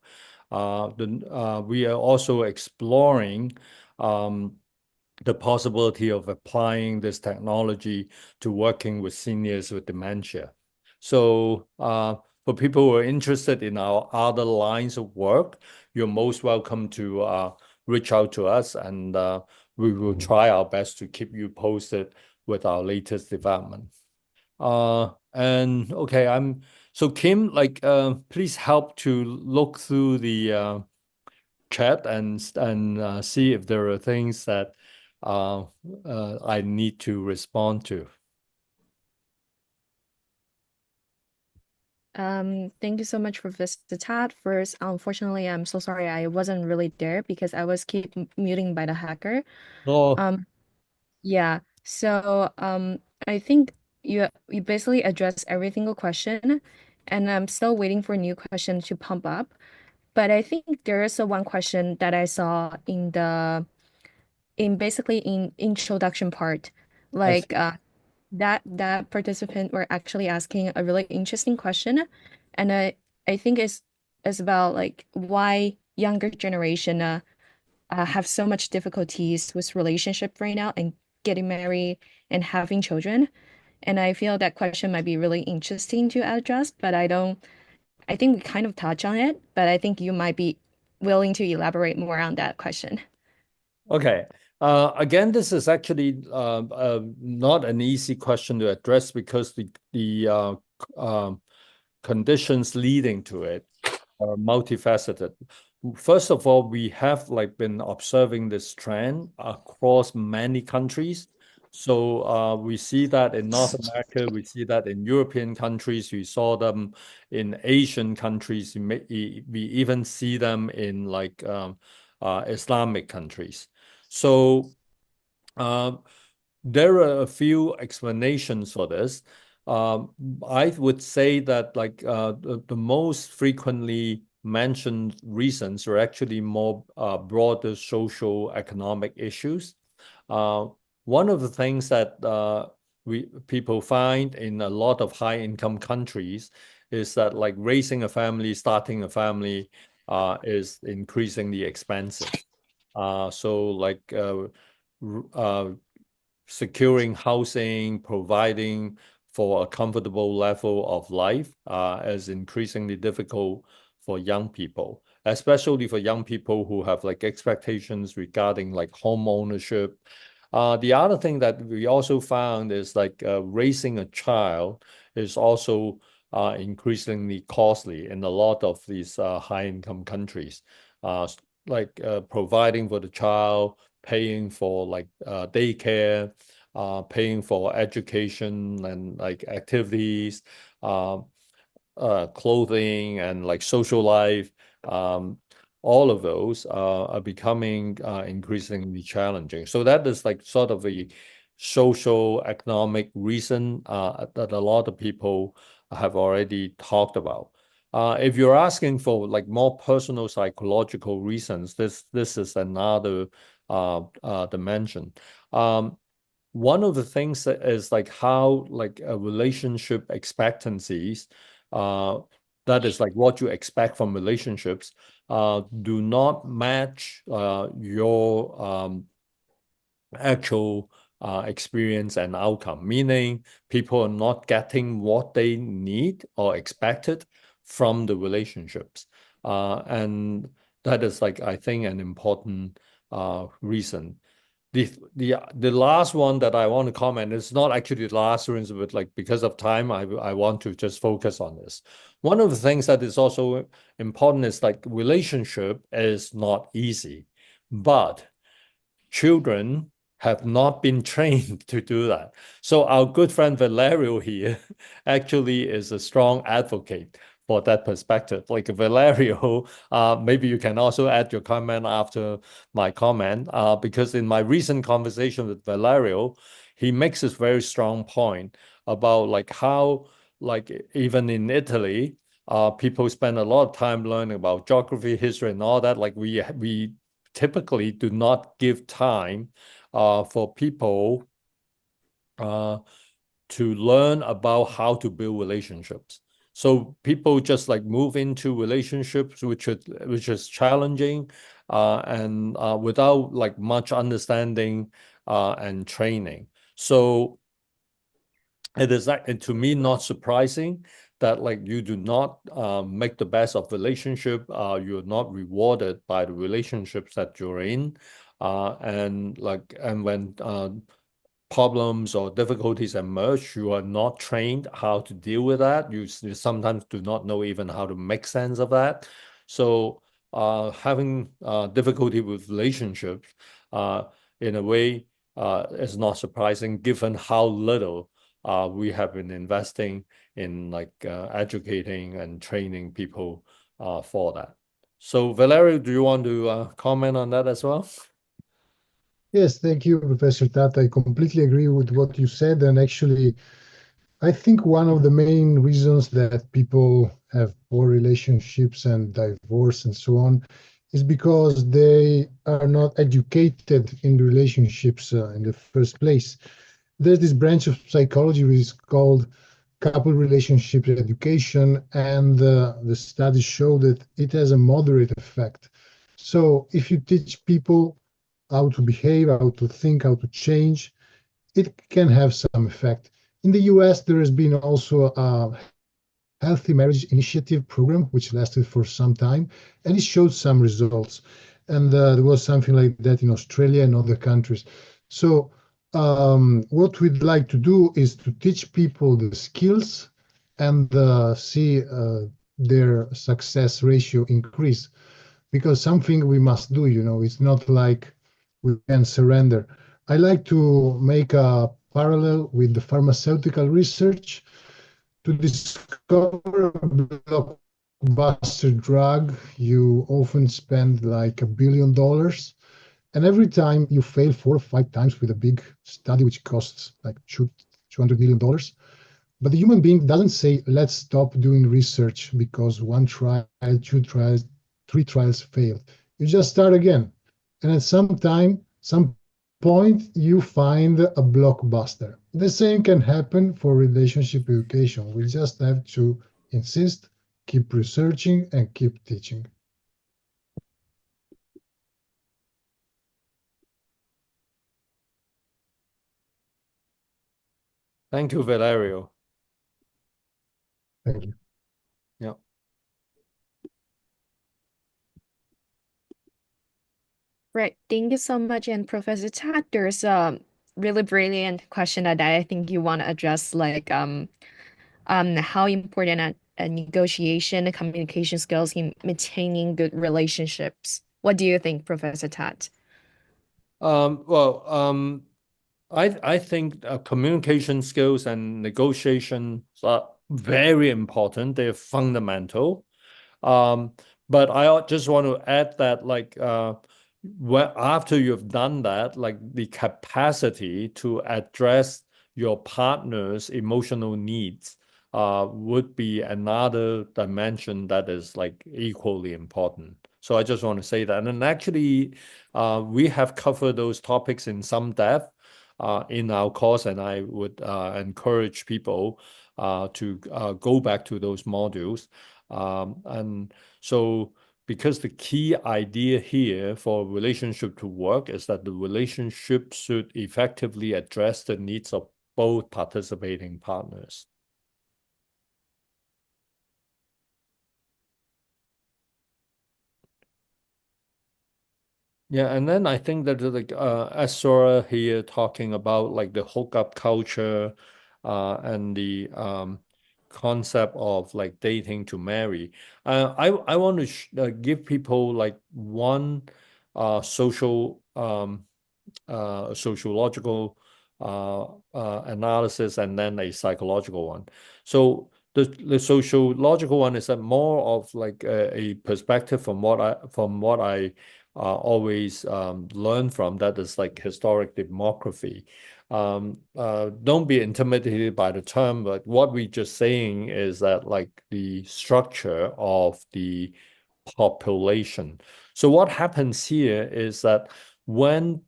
Speaker 1: We are also exploring the possibility of applying this technology to working with seniors with dementia. So for people who are interested in our other lines of work, you're most welcome to reach out to us, and we will try our best to keep you posted with our latest development. And okay, so Kim, please help to look through the chat and see if there are things that I need to respond to.
Speaker 2: Thank you so much for the chat. First, unfortunately, I'm so sorry I wasn't really there because I was keep muting by the hacker.
Speaker 1: Oh,
Speaker 2: Yeah. So I think you basically addressed every single question, and I'm still waiting for new questions to pump up. But I think there is a one question that I saw in basically in introduction part,
Speaker 1: I see.
Speaker 2: like that participant were actually asking a really interesting question, and I think it's about like why younger generation have so much difficulties with relationship right now and getting married and having children. And I feel that question might be really interesting to address, but I think we kind of touch on it, but I think you might be willing to elaborate more on that question.
Speaker 1: Okay. Again, this is actually not an easy question to address because the conditions leading to it are multifaceted. First of all, we have been observing this trend across many countries. So we see that in North America, we see that in European countries, we saw them in Asian countries, we even see them in Islamic countries. So there are a few explanations for this. I would say that the most frequently mentioned reasons are actually more broader social economic issues. One of the things that people find in a lot of high income countries is that raising a family, starting a family is increasingly expensive. So securing housing, providing for a comfortable level of life is increasingly difficult for young people, especially for young people who have expectations regarding home ownership. The other thing that we also found is raising a child is also increasingly costly in a lot of these high-income countries. Providing for the child, paying for daycare, paying for education and activities, clothing and social life. All of those are becoming increasingly challenging. So that is sort of a social economic reason that a lot of people have already talked about. If you're asking for like more personal psychological reasons, this is another dimension. One of the things that is like how like a relationship expectancies, that is like what you expect from relationships, do not match your actual experience and outcome, meaning people are not getting what they need or expected from the relationships. And that is like, I think, an important reason. The last one that I want to comment is not actually the last reason, but like because of time, I want to just focus on this. One of the things that is also important is like relationship is not easy, but children have not been trained to do that. So our good friend Valerio here actually is a strong advocate for that perspective. Like Valerio, maybe you can also add your comment after my comment, because in my recent conversation with Valerio, he makes this very strong point about like how, like even in Italy, people spend a lot of time learning about geography, history, and all that. Like we typically do not give time for people to learn about how to build relationships. So people just like move into relationships, which is challenging, and without like much understanding and training. So it is like, to me, not surprising that like you do not make the best of relationship. You're not rewarded by the relationships that you're in, and when problems or difficulties emerge, you are not trained how to deal with that. You sometimes do not know even how to make sense of that. So having difficulty with relationships, in a way, is not surprising given how little we have been investing in like educating and training people for that. So Valerio, do you want to comment on that as well?
Speaker 4: Yes, thank you, Professor Tat. I completely agree with what you said. And actually, I think one of the main reasons that people have poor relationships and divorce and so on is because they are not educated in relationships in the first place. There's this branch of psychology which is called couple relationship education, and the studies show that it has a moderate effect. So if you teach people how to behave, how to think, how to change, it can have some effect. In the US, there has been also a healthy marriage initiative program, which lasted for some time, and it showed some results. And there was something like that in Australia and other countries. So what we'd like to do is to teach people the skills and see their success ratio increase. Because something we must do, it's not like we can surrender. I like to make a parallel with the pharmaceutical research. To discover a blockbuster drug, you often spend like $1 billion. And every time you fail 4 or 5 times with a big study, which costs like $200 million. But the human being doesn't say, let's stop doing research because one trial, 2 trials, 3 trials failed. You just start again. And at some point, you find a blockbuster. The same can happen for relationship education. We just have to insist, keep researching, and keep teaching.
Speaker 1: Thank you, Valerio.
Speaker 4: Thank you.
Speaker 1: Yeah.
Speaker 2: Right. Thank you so much. And Professor Tat, there's a really brilliant question that I think you want to address, like how important a negotiation and communication skills in maintaining good relationships. What do you think, Professor Tat?
Speaker 1: Well, I think communication skills and negotiations are very important. They're fundamental. But I just want to add that, like, after you've done that, like the capacity to address your partner's emotional needs would be another dimension that is like equally important. So I just want to say that. And then actually, we have covered those topics in some depth in our course, and I would encourage people to go back to those modules. And so, because the key idea here for a relationship to work is that the relationship should effectively address the needs of both participating partners. Yeah, and then I think that like Asura here talking about like the hookup culture and the concept of like dating to marry. I want to give people like one sociological analysis and then a psychological one. So the sociological one is a more of like a perspective from what I always learn from, that is like historic demography. Don't be intimidated by the term, but what we're just saying is that like the structure of the population. So what happens here is that when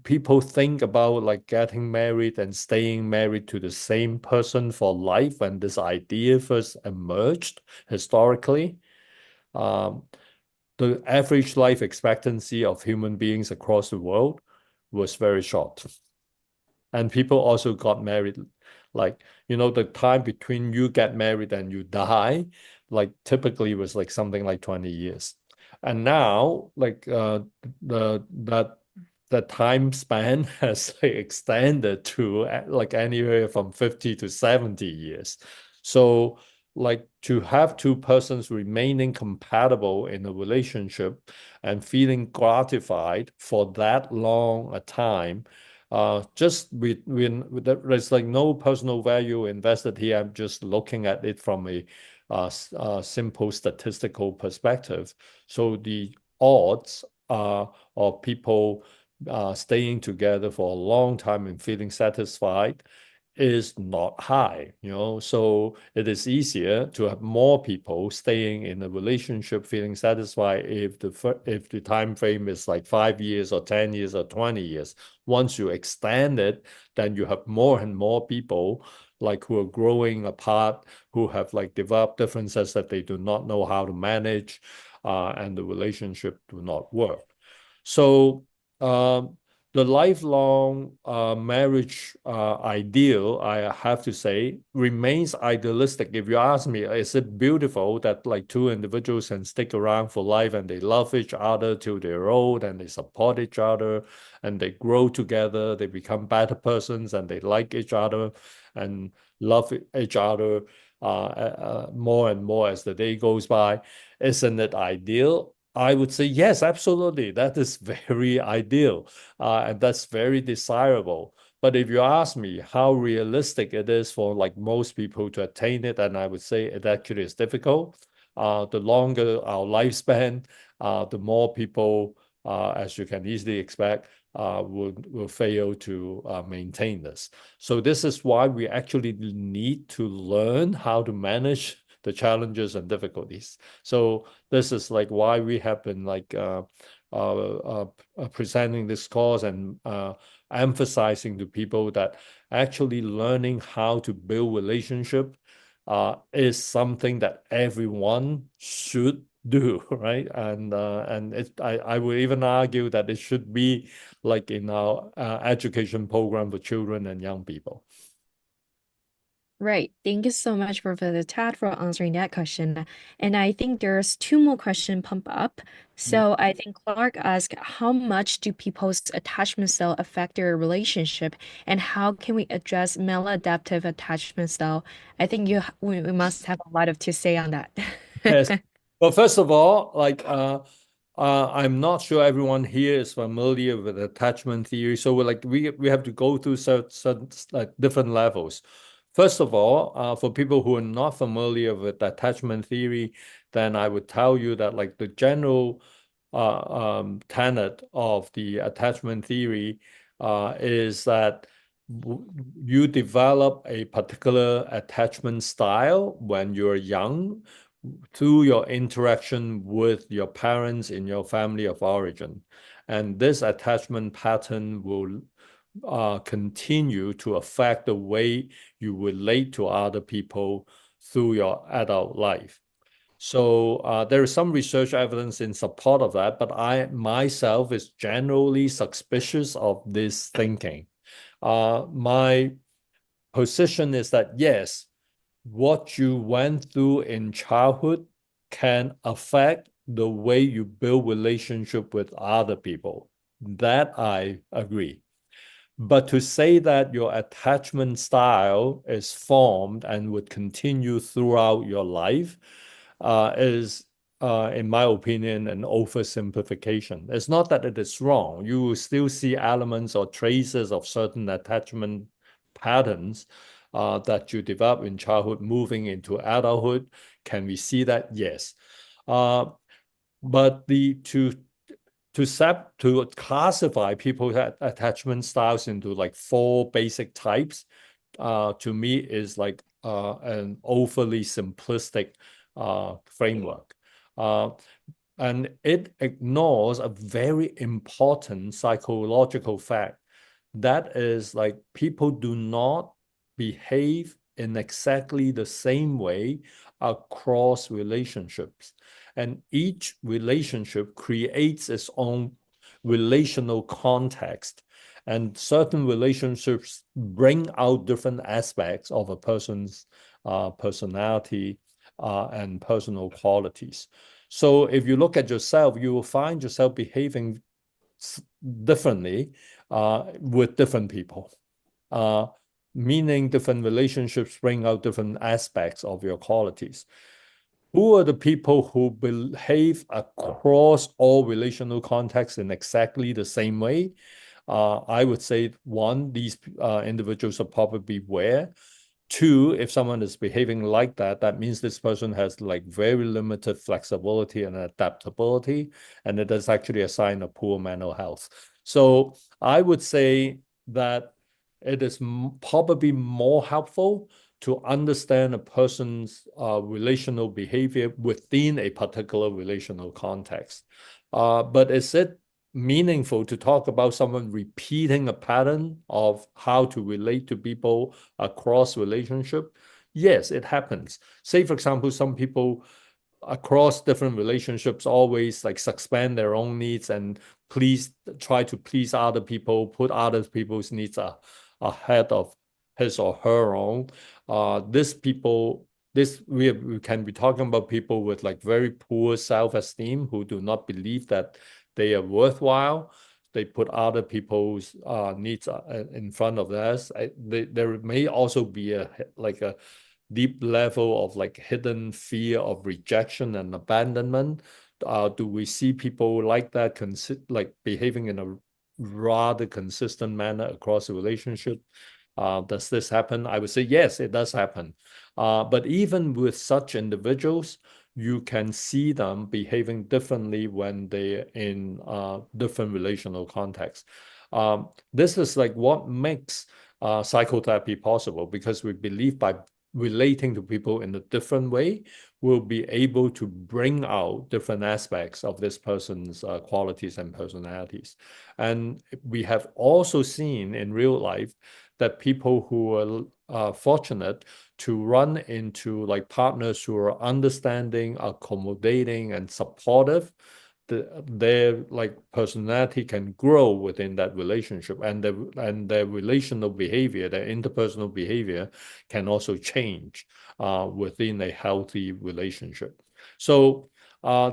Speaker 1: people think about like getting married and staying married to the same person for life, when this idea first emerged historically, um, the average life expectancy of human beings across the world was very short. And people also got married, like, the time between you get married and you die, like typically was like something like 20 years. And now, like that time span has like extended to like anywhere from 50 to 70 years. So like to have two persons remaining compatible in a relationship and feeling gratified for that long a time, there's like no personal value invested here. I'm just looking at it from a simple statistical perspective. So the odds of people staying together for a long time and feeling satisfied is not high, so it is easier to have more people staying in a relationship feeling satisfied if the time frame is like 5 years or 10 years or 20 years. Once you extend it, then you have more and more people like who are growing apart, who have like developed differences that they do not know how to manage, and the relationship do not work. So the lifelong marriage ideal, I have to say, remains idealistic. If you ask me, is it beautiful that like two individuals can stick around for life and they love each other till they're old and they support each other and they grow together, they become better persons and they like each other and love each other more and more as the day goes by? Isn't it ideal? I would say yes, absolutely. That is very ideal, and that's very desirable. But if you ask me how realistic it is for like most people to attain it, and I would say it actually is difficult. The longer our lifespan, the more people, as you can easily expect, will fail to maintain this. So this is why we actually need to learn how to manage the challenges and difficulties. So this is like why we have been like presenting this course and emphasizing to people that actually learning how to build relationship is something that everyone should do, right? And I would even argue that it should be like in our education program for children and young people.
Speaker 2: Right. Thank you so much, Professor Tad, for answering that question. And I think there's two more questions pump up. So I think Clark asked, how much do people's attachment style affect their relationship, and how can we address maladaptive attachment style? I think we must have a lot of to say on that.
Speaker 1: Yes. Well, first of all, like I'm not sure everyone here is familiar with attachment theory. So we have to go through certain like different levels. First of all, for people who are not familiar with attachment theory, then I would tell you that like the general tenet of the attachment theory is that you develop a particular attachment style when you're young through your interaction with your parents in your family of origin. And this attachment pattern will continue to affect the way you relate to other people through your adult life. So there is some research evidence in support of that, but I myself is generally suspicious of this thinking. My position is that yes, what you went through in childhood can affect the way you build relationship with other people. That I agree. But to say that your attachment style is formed and would continue throughout your life is, in my opinion, an oversimplification. It's not that it is wrong. You will still see elements or traces of certain attachment patterns that you develop in childhood moving into adulthood. Can we see that? Yes. But to classify people's attachment styles into like 4 basic types, to me is like an overly simplistic framework. And it ignores a very important psychological fact. That is like people do not behave in exactly the same way across relationships. And each relationship creates its own relational context. And certain relationships bring out different aspects of a person's personality and personal qualities. So if you look at yourself, you will find yourself behaving differently with different people. Meaning different relationships bring out different aspects of your qualities. Who are the people who behave across all relational contexts in exactly the same way? I would say, one, these individuals are probably aware. 2, if someone is behaving like that, that means this person has like very limited flexibility and adaptability, and it is actually a sign of poor mental health. So I would say that it is probably more helpful to understand a person's relational behavior within a particular relational context. But is it meaningful to talk about someone repeating a pattern of how to relate to people across relationship? Yes, it happens. Say, for example, some people across different relationships always like suspend their own needs and try to please other people, put other people's needs ahead of his or her own. We can be talking about people with like very poor self-esteem who do not believe that they are worthwhile. They put other people's needs in front of theirs. There may also be a deep level of like hidden fear of rejection and abandonment. Do we see people like that like behaving in a rather consistent manner across a relationship? Does this happen? I would say yes, it does happen. But even with such individuals, you can see them behaving differently when they're in different relational contexts. This is like what makes psychotherapy possible, because we believe by relating to people in a different way, we'll be able to bring out different aspects of this person's qualities and personalities. And we have also seen in real life that people who are fortunate to run into like partners who are understanding, accommodating, and supportive, their like personality can grow within that relationship, and their relational behavior, their interpersonal behavior can also change within a healthy relationship. So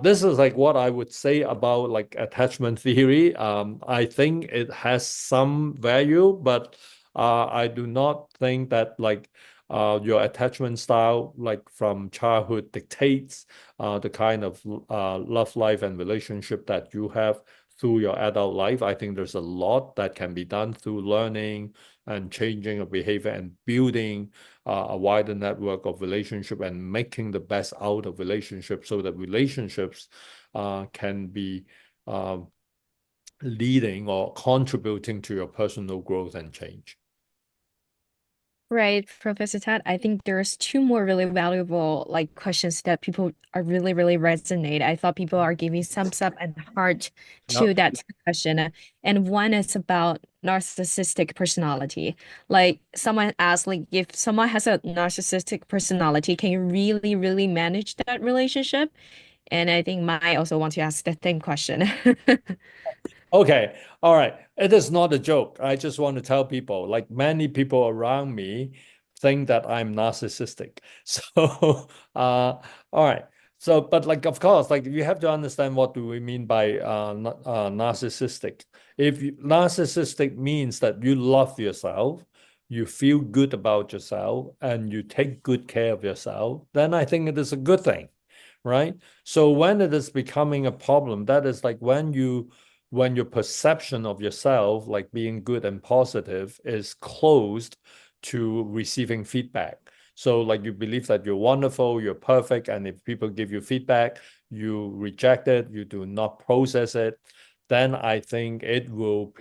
Speaker 1: this is like what I would say about like attachment theory. I think it has some value, but I do not think that like your attachment style, like from childhood, dictates the kind of love life and relationship that you have through your adult life. I think there's a lot that can be done through learning and changing of behavior and building a wider network of relationship and making the best out of relationships, so that relationships can be leading or contributing to your personal growth and change.
Speaker 2: Right, Professor Tad. I think there's two more really valuable like questions that people are really resonate. I thought people are giving thumbs up and heart to
Speaker 1: Yep.
Speaker 2: that question. And one is about narcissistic personality. Like someone asked, like if someone has a narcissistic personality, can you really manage that relationship? And I think Mai also wants to ask the same question.
Speaker 1: Okay, all right. It is not a joke. I just want to tell people, like many people around me think that I'm narcissistic. So, all right. So, but like, of course, like you have to understand what do we mean by narcissistic. Narcissistic means that you love yourself, you feel good about yourself, and you take good care of yourself, then I think it is a good thing, right? So when it is becoming a problem, that is like when your perception of yourself, like being good and positive, is closed to receiving feedback. So, like you believe that you're wonderful, you're perfect, and if people give you feedback, you reject it, you do not process it, then I think it will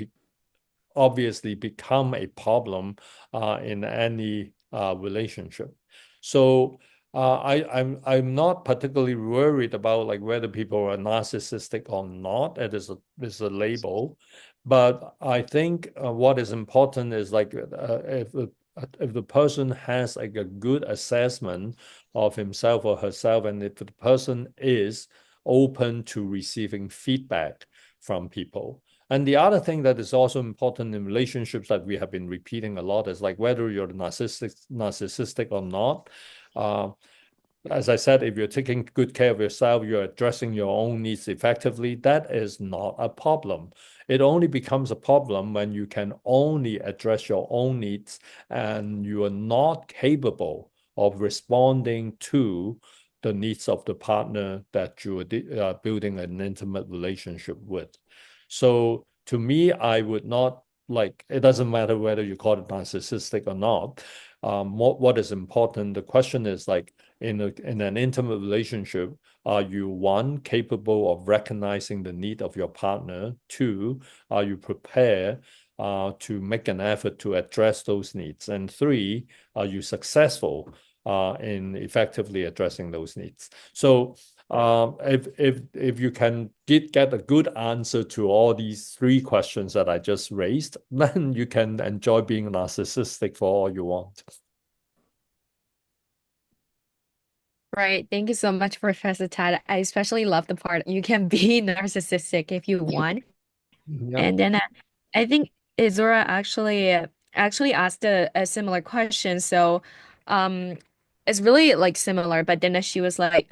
Speaker 1: obviously become a problem in any relationship. So I'm not particularly worried about like whether people are narcissistic or not. It is a label, but I think what is important is like if the person has like a good assessment of himself or herself, and if the person is open to receiving feedback from people. And the other thing that is also important in relationships that we have been repeating a lot is like whether you're narcissistic or not. Uh, as I said, if you're taking good care of yourself, you're addressing your own needs effectively, that is not a problem. It only becomes a problem when you can only address your own needs and you are not capable of responding to the needs of the partner that you are building an intimate relationship with. So to me, I would not like, it doesn't matter whether you call it narcissistic or not. What is important, the question is like, in an intimate relationship, are you one, capable of recognizing the need of your partner? Two, are you prepared to make an effort to address those needs? And three, are you successful in effectively addressing those needs? So if you can get a good answer to all these three questions that I just raised, then you can enjoy being narcissistic for all you want.
Speaker 2: Right. Thank you so much, Professor Tad. I especially love the part you can be narcissistic if you want.
Speaker 1: Yep.
Speaker 2: And then I think Izora actually asked a similar question. So it's really like similar, but then she was like,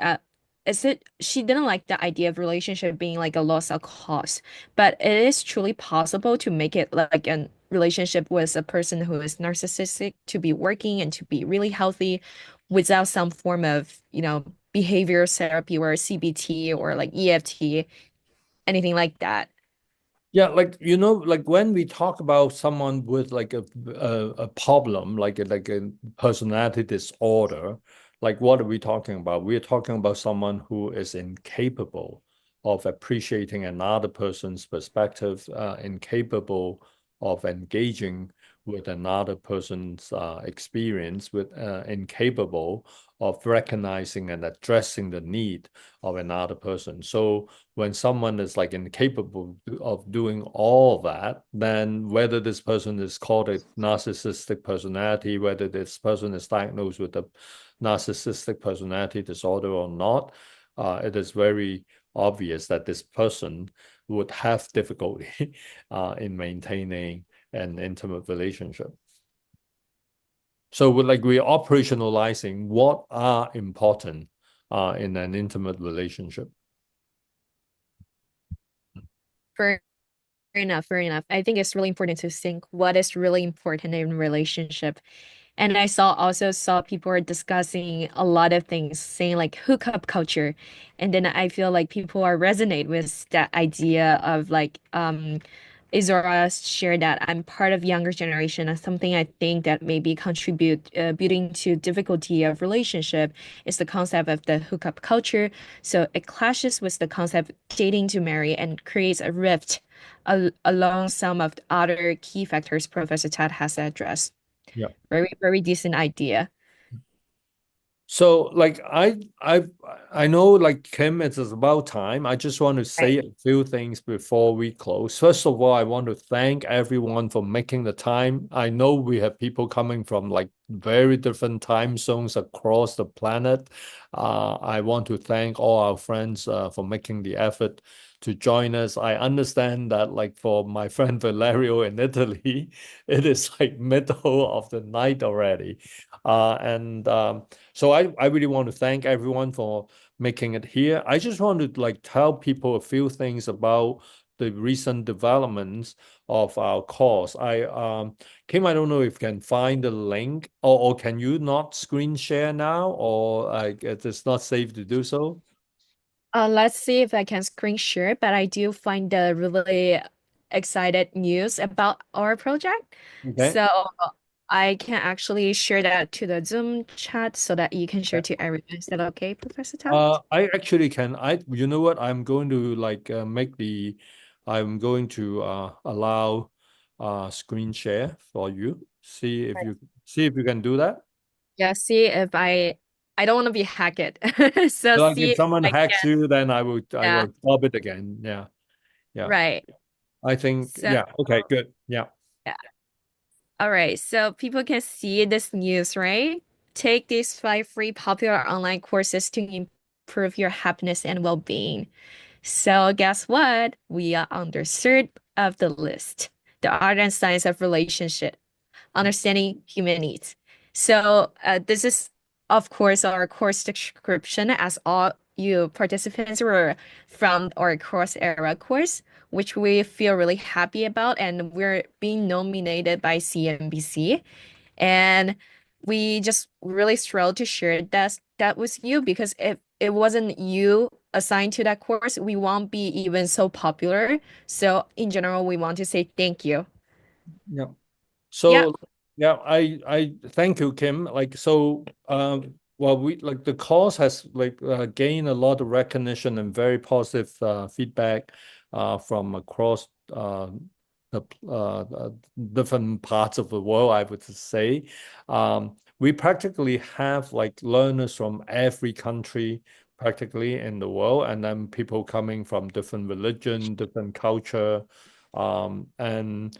Speaker 2: is it she didn't like the idea of relationship being like a loss of cause, but it is truly possible to make it like a relationship with a person who is narcissistic to be working and to be really healthy without some form of, behavior therapy or CBT or like EFT, anything like that.
Speaker 1: Yeah, like like when we talk about someone with like a problem, like a personality disorder, like what are we talking about? We're talking about someone who is incapable of appreciating another person's perspective, incapable of engaging with another person's experience, incapable of recognizing and addressing the need of another person. So when someone is like incapable of doing all that, then whether this person is called a narcissistic personality, whether this person is diagnosed with a narcissistic personality disorder or not, it is very obvious that this person would have difficulty in maintaining an intimate relationship. So we're operationalizing what are important in an intimate relationship.
Speaker 2: Fair enough, fair enough. I think it's really important to think what is really important in a relationship. And I also saw people are discussing a lot of things, saying like hookup culture. And then I feel like people are resonate with that idea of like Izora shared that I'm part of younger generation, and something I think that maybe contributing to difficulty of relationship is the concept of the hookup culture. So it clashes with the concept of dating to marry and creates a rift along some of the other key factors Professor Tad has addressed.
Speaker 1: Yeah.
Speaker 2: Very, very decent idea.
Speaker 1: So like I know like Kim, it's about time. I just want to say a few things before we close. First of all, I want to thank everyone for making the time. I know we have people coming from like very different time zones across the planet. I want to thank all our friends for making the effort to join us. I understand that like for my friend Valerio in Italy, it is like middle of the night already. And so I really want to thank everyone for making it here. I just want to like tell people a few things about the recent developments of our course. Kim, I don't know if you can find the link, or can you not screen share now, or it's not safe to do so?
Speaker 2: Let's see if I can screen share, but I do find the really excited news about our project.
Speaker 1: Okay.
Speaker 2: So I can actually share that to the Zoom chat so that you can share to everyone. Is that okay, Professor Todd?
Speaker 1: I actually can. You know what? I'm going to like I'm going to allow screen share for you. See if you can do that.
Speaker 2: Yeah, see if I don't want to be hacked. So
Speaker 1: Like
Speaker 2: see
Speaker 1: if
Speaker 2: if
Speaker 1: someone
Speaker 2: I
Speaker 1: hacks
Speaker 2: can,
Speaker 1: you, then I
Speaker 2: yeah,
Speaker 1: will stop it again. Yeah, yeah.
Speaker 2: right.
Speaker 1: I think
Speaker 2: So
Speaker 1: yeah. Okay, good. Yeah.
Speaker 2: yeah. All right. So people can see this news, right? Take these 5 free popular online courses to improve your happiness and well-being. So guess what? We are on the third of the list. The art and science of relationship, understanding human needs. So this is, of course, our course description as all you participants were from our Coursera course, which we feel really happy about, and we're being nominated by CNBC. And we just really thrilled to share that with you because if it wasn't you assigned to that course, we won't be even so popular. So in general, we want to say thank you.
Speaker 1: Yeah.
Speaker 2: Yeah.
Speaker 1: So yeah, I thank you, Kim. Like so, well, we like the course has like gained a lot of recognition and very positive feedback from across the different parts of the world, I would say. We practically have like learners from every country practically in the world, and then people coming from different religion, different culture, and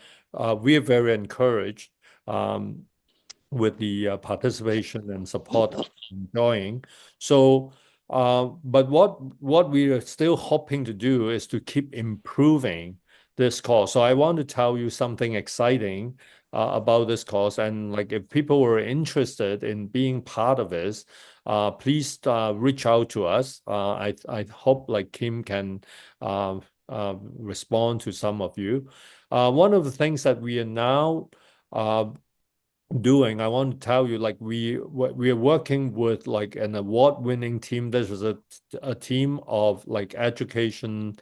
Speaker 1: we are very encouraged um, with the participation and support enjoying. So, but what we are still hoping to do is to keep improving this course. So I want to tell you something exciting about this course, and like if people were interested in being part of this, please reach out to us. I hope like Kim can respond to some of you. One of the things that we are now uh, doing, I want to tell you, like we are working with like an award-winning team. This is a team of like education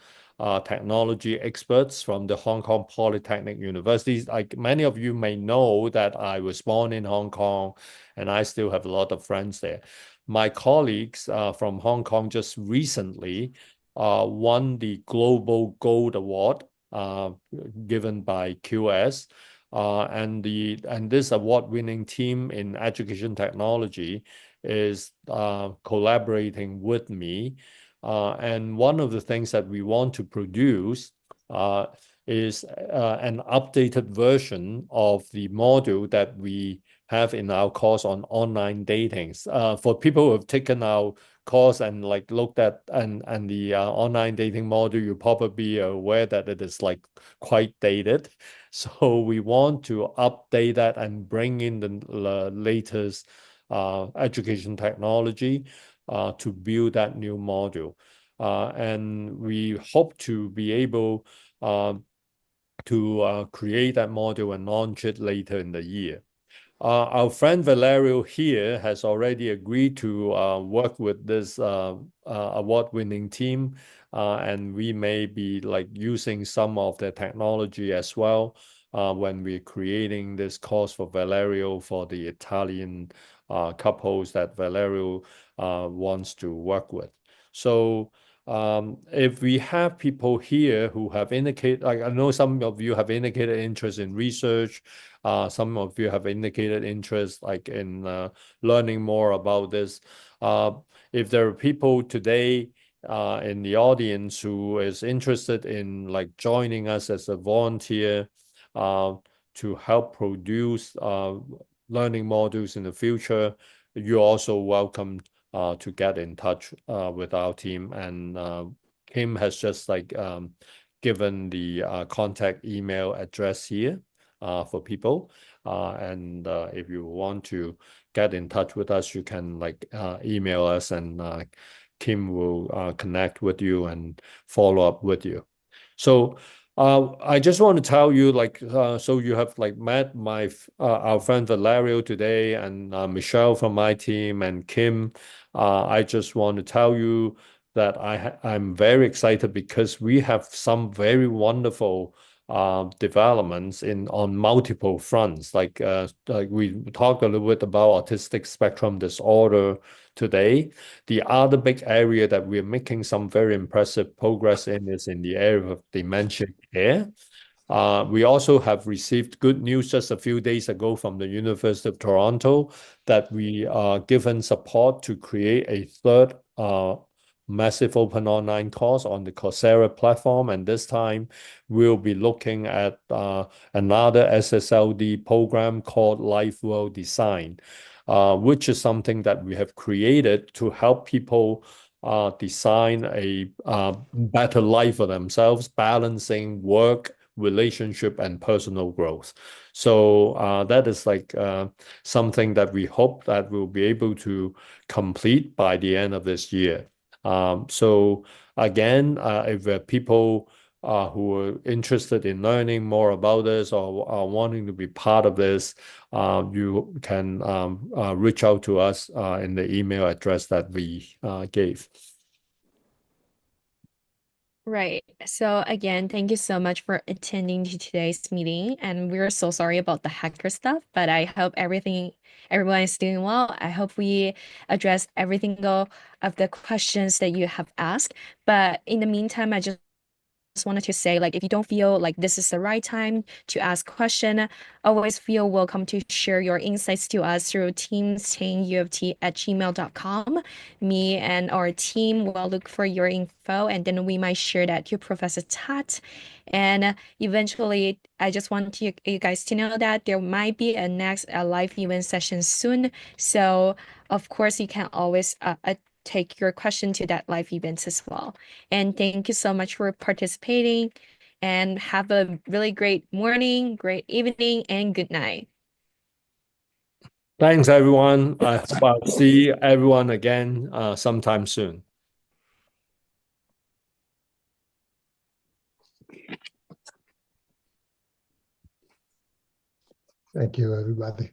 Speaker 1: technology experts from the Hong Kong Polytechnic University. Like many of you may know that I was born in Hong Kong and I still have a lot of friends there. My colleagues from Hong Kong just recently won the Global Gold Award given by QS. And this award-winning team in education technology is collaborating with me. And one of the things that we want to produce uh, is an updated version of the module that we have in our course on online dating. For people who have taken our course and like looked at and the online dating module, you probably are aware that it is like quite dated. So we want to update that and bring in the latest education technology to build that new module. And we hope to be able to create that module and launch it later in the year. Our friend Valerio here has already agreed to work with this award-winning team, and we may be like using some of their technology as well when we're creating this course for Valerio for the Italian couples that Valerio wants to work with. So If we have people here who have indicated, like I know some of you have indicated interest in research, some of you have indicated interest like in learning more about this. If there are people today in the audience who is interested in like joining us as a volunteer to help produce learning modules in the future, you're also welcome to get in touch with our team. And Kim has just like given the contact email address here for people. And if you want to get in touch with us, you can like email us, and Kim will connect with you and follow up with you. So I just want to tell you, like, so you have like met my our friend Valerio today, and Michelle from my team, and Kim. I just want to tell you that I'm very excited because we have some very wonderful developments in on multiple fronts. Like we talked a little bit about autistic spectrum disorder today. The other big area that we're making some very impressive progress in is in the area of dementia care. We also have received good news just a few days ago from the University of Toronto that we are given support to create a third massive open online course on the Coursera platform. And this time we'll be looking at another SSLD program called Life World Design, which is something that we have created to help people design a better life for themselves, balancing work, relationship, and personal growth. So that is like something that we hope that we'll be able to complete by the end of this year. So again, if people who are interested in learning more about this or are wanting to be part of this, you can reach out to us in the email address that we gave.
Speaker 2: Right. So again, thank you so much for attending to today's meeting. And we're so sorry about the hacker stuff, but I hope everyone is doing well. I hope we address every single of the questions that you have asked. But in the meantime, I just wanted to say, like, if you don't feel like this is the right time to ask question, always feel welcome to share your insights to us through teams@gmail.com. Me and our team will look for your info, and then we might share that to Professor Tat. And eventually, I just want you guys to know that there might be a next live event session soon. So of course, you can always take your question to that live event as well. And thank you so much for participating, and have a really great morning, great evening, and good night.
Speaker 1: Thanks, everyone. I hope I'll see everyone again sometime soon.
Speaker 4: Thank you, everybody.